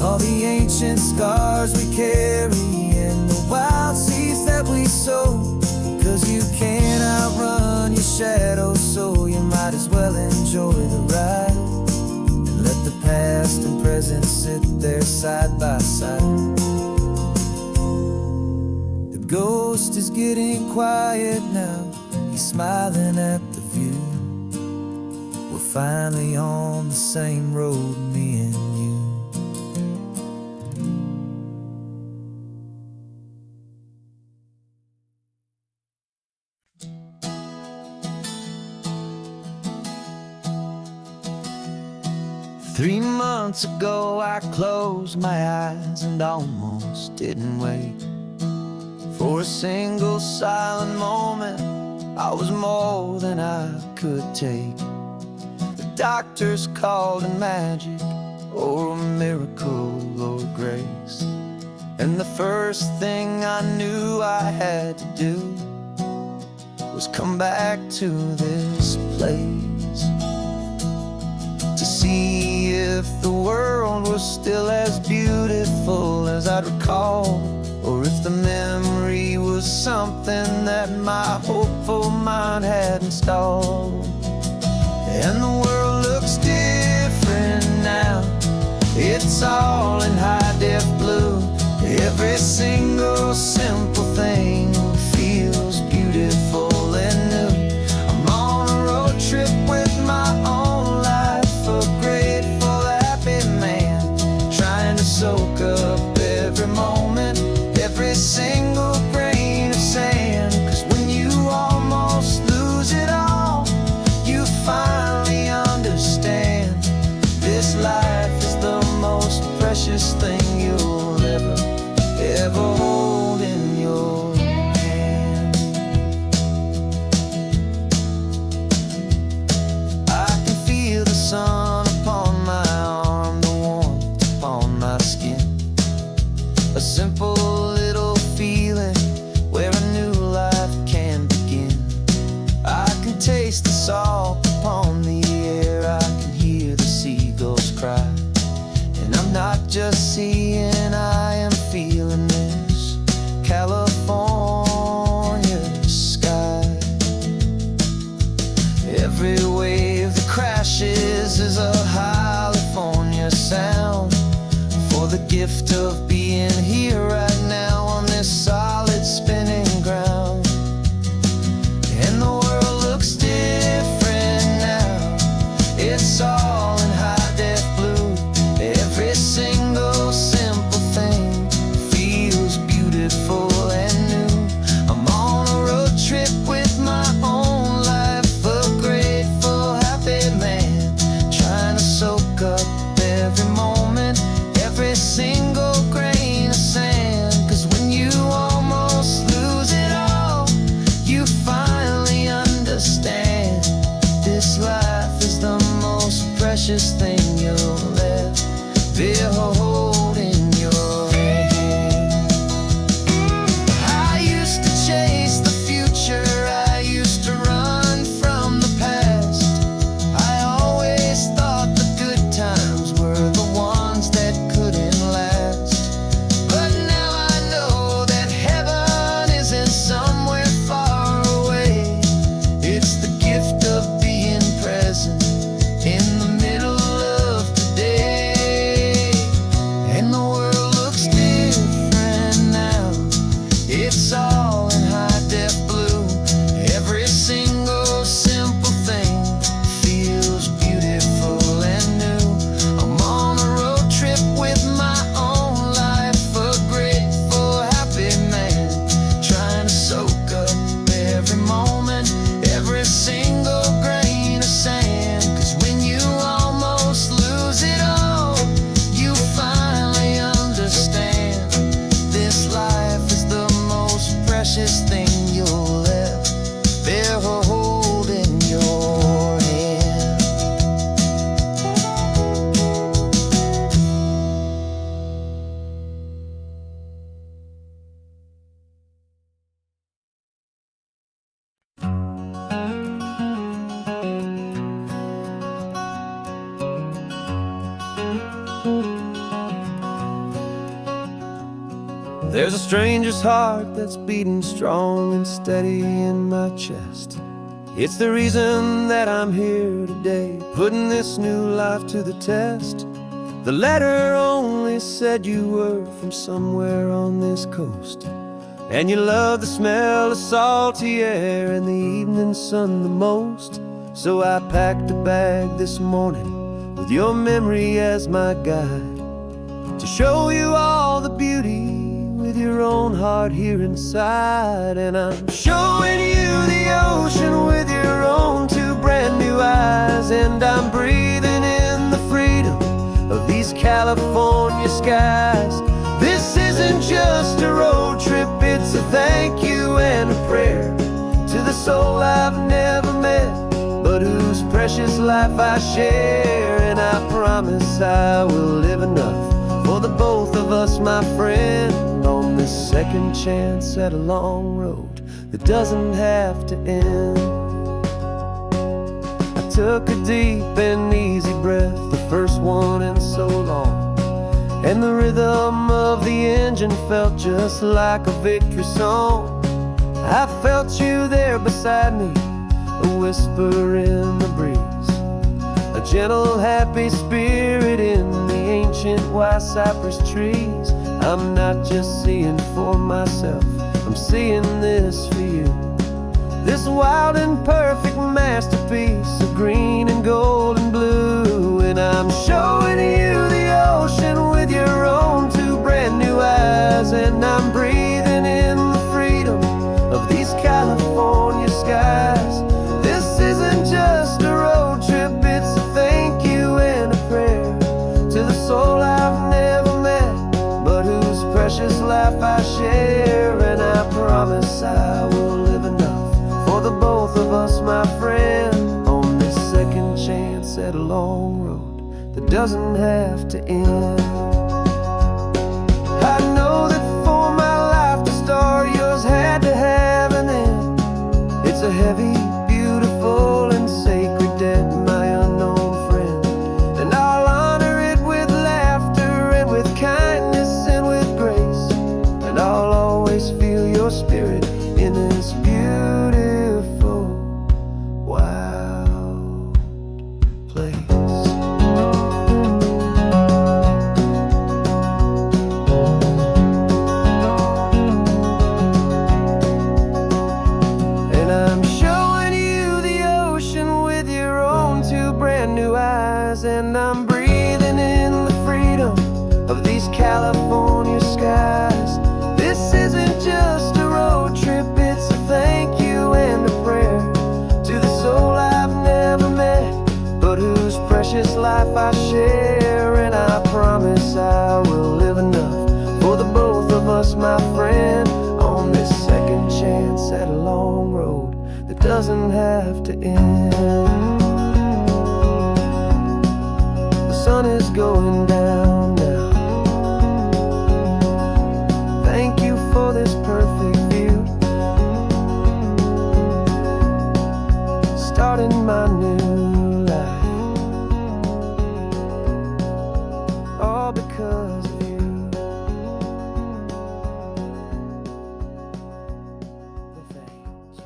All the ancient scars we carry and the wild seeds that we sow. 'Cause you can't outrun your shadow, so you might as well enjoy the ride. Let the past and present sit there side by side. The ghost is getting quiet now, he's smiling at the view. We're finally on the same road, me and you. 3 months ago I closed my eyes and almost didn't wake. For a single silent moment, I was more than I could take. The doctors called it magic, or a miracle, or grace. And the first thing I knew I had to do was come back to this place, to see if the world was still as beautiful as I'd recall, or if the memory was something that my hopeful mind had installed. And the world looks different now, it's all in high-def blue. Every single simple thing feels beautiful and new. I'm on a road trip with my own life, a grateful, happy man, trying to soak up every moment, every single grain of sand. 'Cause when you almost lose it all, you finally understand this life is the most precious thing you'll ever hold in your taste the salt upon the air. I can hear the seagulls cry. And I'm not just seeing, I am feeling this California sky. Every wave that crashes is a California sound. For the gift of being here right now on this solid spinning ground. And the world looks different now. It's all in high def blue. Every single simple thing feels beautiful and new. I'm on a road trip with my own life, a grateful, happy man, trying to soak up every moment, every single grain of sand. 'Cause when you almost lose it all, you finally understand this life is the most precious thing you'll ever behold in your hand. I used to chase the future, I used to run from the past. I always thought the good times were the ones that couldn't last. But now I know that heaven isn't somewhere far away. It's the gift of being present in the middle of today. And the world looks different now. It's all in high def blue. Every single simple thing feels beautiful and new. I'm on a road trip with my own life, a grateful, happy man, trying to soak up every moment, every single grain of sand. 'Cause when you almost lose it all, you finally understand this life is the most precious thing you'll ever behold in your hand. There's a stranger's heart that's beating strong and steady in my chest. It's the reason that I'm here today, putting this new life to the test. The letter only said you were from somewhere on this coast, and you love the smell of salty air and the evening sun the most. So I packed a bag this morning with your memory as my guide, to show you all the beauty with your own heart here inside. And I'm showing you the ocean with your own two brand new eyes. And I'm breathing in the freedom of these California skies. This isn't just a road trip, it's a thank you and a prayer to the soul I've never met, but whose precious life I share. And I promise I will live enough for the both of us, my friend, on this second chance at a long road that doesn't have to end. I took a deep and easy breath, the first one in so long, and the rhythm of the engine felt just like a victory song. I felt you there beside me, a whisper in the breeze, a gentle, happy spirit in the ancient white cypress trees. I'm not just seeing for myself, I'm seeing this for you. This wild and perfect masterpiece of green and gold and blue. And I'm showing you the ocean with your own two brand new eyes. And I'm breathing in the freedom of these California skies. This isn't just a road trip, it's a thank you and a prayer to the soul I've never met, but whose precious life I share. And I promise I will live enough for the both of us, my friend, on this second chance at a long road that doesn't have to end. I know that for my life to start, yours had to have an end. It's a heavy, beautiful doesn't have to end. The sun is going down now. Thank you for this perfect view. Starting my new life, all because of you. Thank you.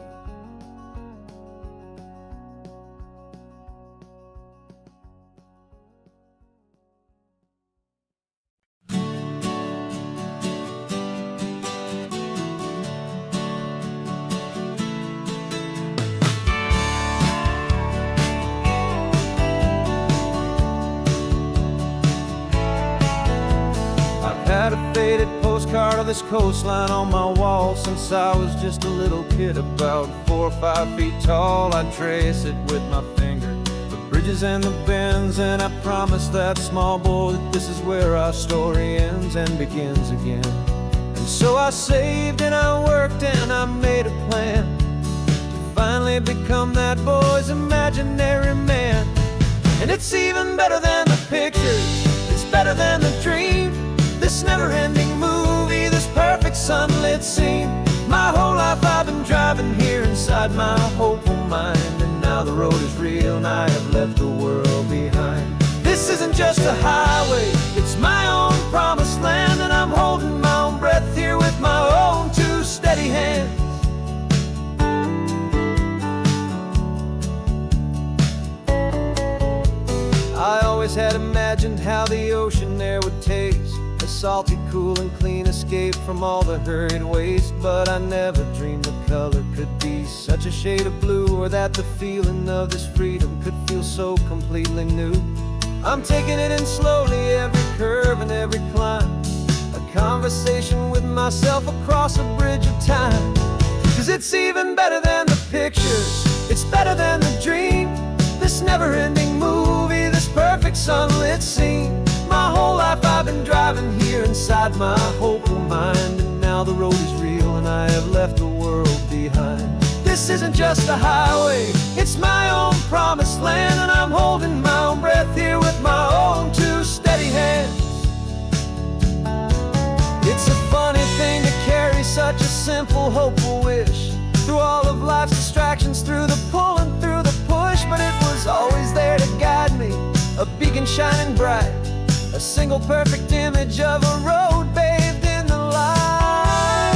Had a faded postcard of this coastline on my wall since I was just a little kid, about 4 or 5 feet tall. I'd trace it with my finger, the bridges and the bends, and I promised that small boy that this is where our story ends and begins again. And so I saved and I worked and I made a plan to finally become that boy's imaginary man. And it's even better than the pictures, it's better than the dream. This never-ending movie, this perfect sunlit scene. My whole life I've been driving here inside my hopeful mind, and now the road is real and I have left the world behind. This isn't just a highway, it's my own promised land, and I'm holding my own breath here with my own 2 steady hands. I always had imagined how the ocean there would taste, a salty, cool and clean escape from all the hurried waste. But I never dreamed the color could be such a shade of blue, or that the feeling of this freedom could feel so completely new. I'm taking it in slowly, every curve and every climb, a conversation with myself across a bridge of time. 'Cause it's even better than the pictures, it's better than the dream. This never-ending movie, this perfect sunlit scene. My whole life I've been driving here inside my hopeful mind, and now the road is real and I have left the world behind. This isn't just a highway, it's my own promised land, and I'm holding my own breath here with my own 2 steady hands. It's a funny thing to carry such a simple, hopeful wish through all of life's distractions, through the pull and through the push. But it was always there to guide me, a beacon shining bright, a single perfect image of a road bathed in the light.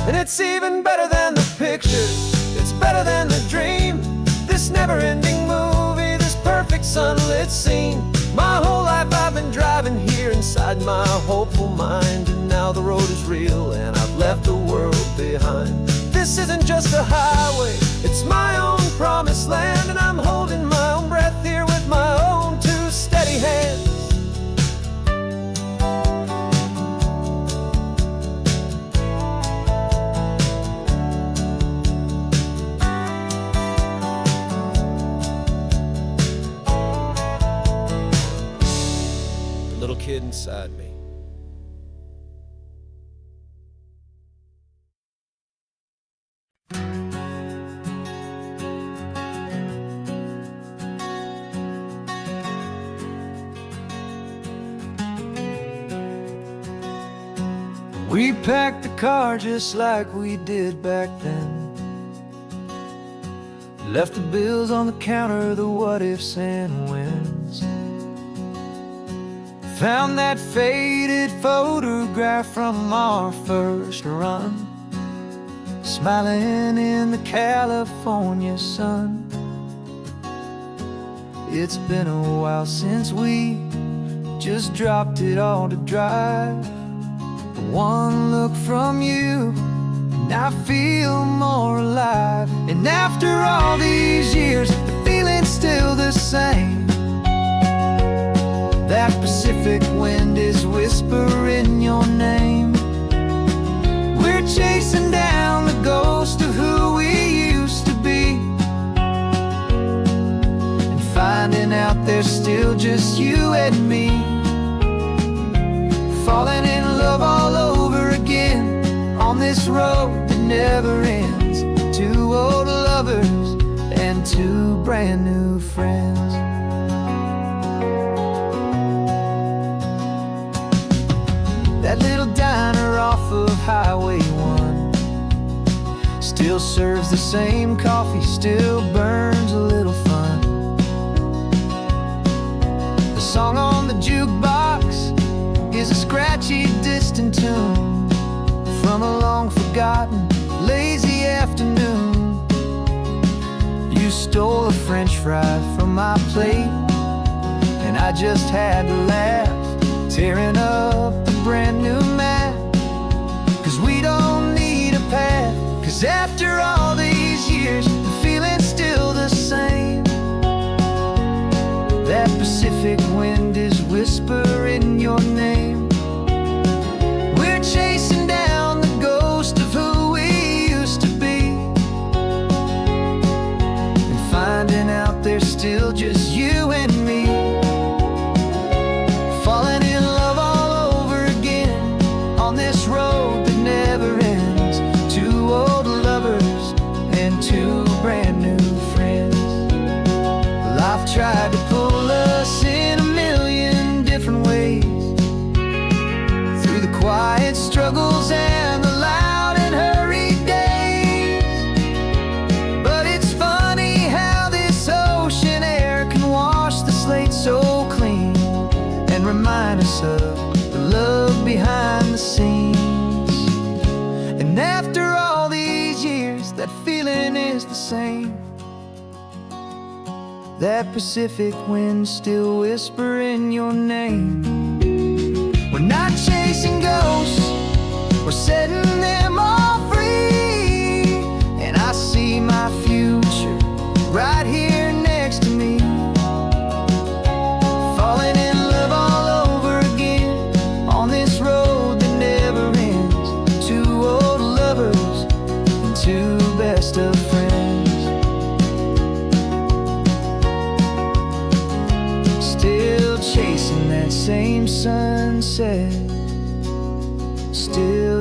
And it's even better than the pictures, it's better than the dream. This never-ending movie, this perfect sunlit scene. My whole life I've been driving here inside my hopeful mind, and now the road is real and I've left the world behind. This isn't just a highway, it's my own promised land, and I'm holding my own breath here with my own 2 steady hands. Little kid inside me. We packed the car just like we did back then, left the bills on the counter, the what-ifs and whens. Found that faded photograph from our first run, smiling in the California sun. It's been a while since we just dropped it all to drive. One look from you and I feel more alive. And after all these years, the feeling's still the same. That Pacific wind is whispering your name. We're chasing down the ghost of who we used to be, there's still just you and me, falling in love all over again on this road that never ends. Two old lovers and two brand new friends. That little diner off of Highway 1 still serves the same coffee, still burns a little fun. The song on the jukebox is a scratchy, distant tune from a long-forgotten, lazy afternoon. You stole a French fry from my plate, and I just had to laugh, tearing up the brand new map. 'Cause we don't need a path, 'cause after all these years, the feeling's still the same. That Pacific wind is whispering your name. We're chasing down the ghost of who we used to be, and finding out there's still just you and me, falling in love all over again on this road that never ends. Two old lovers and two brand new friends. Life tried to pull us in a million different ways, through the quiet struggles and the loud and hurried days. But it's funny how this ocean air can wash the slate so clean and remind us of the love behind the scenes. And after all these years, that feeling is the same. That Pacific wind still whispering your name. We're not chasing ghosts, we're setting them all free. And I see my future right here next to me, falling in love all over again on this road that never ends. Two old lovers and two best of friends, still chasing that same sunset, still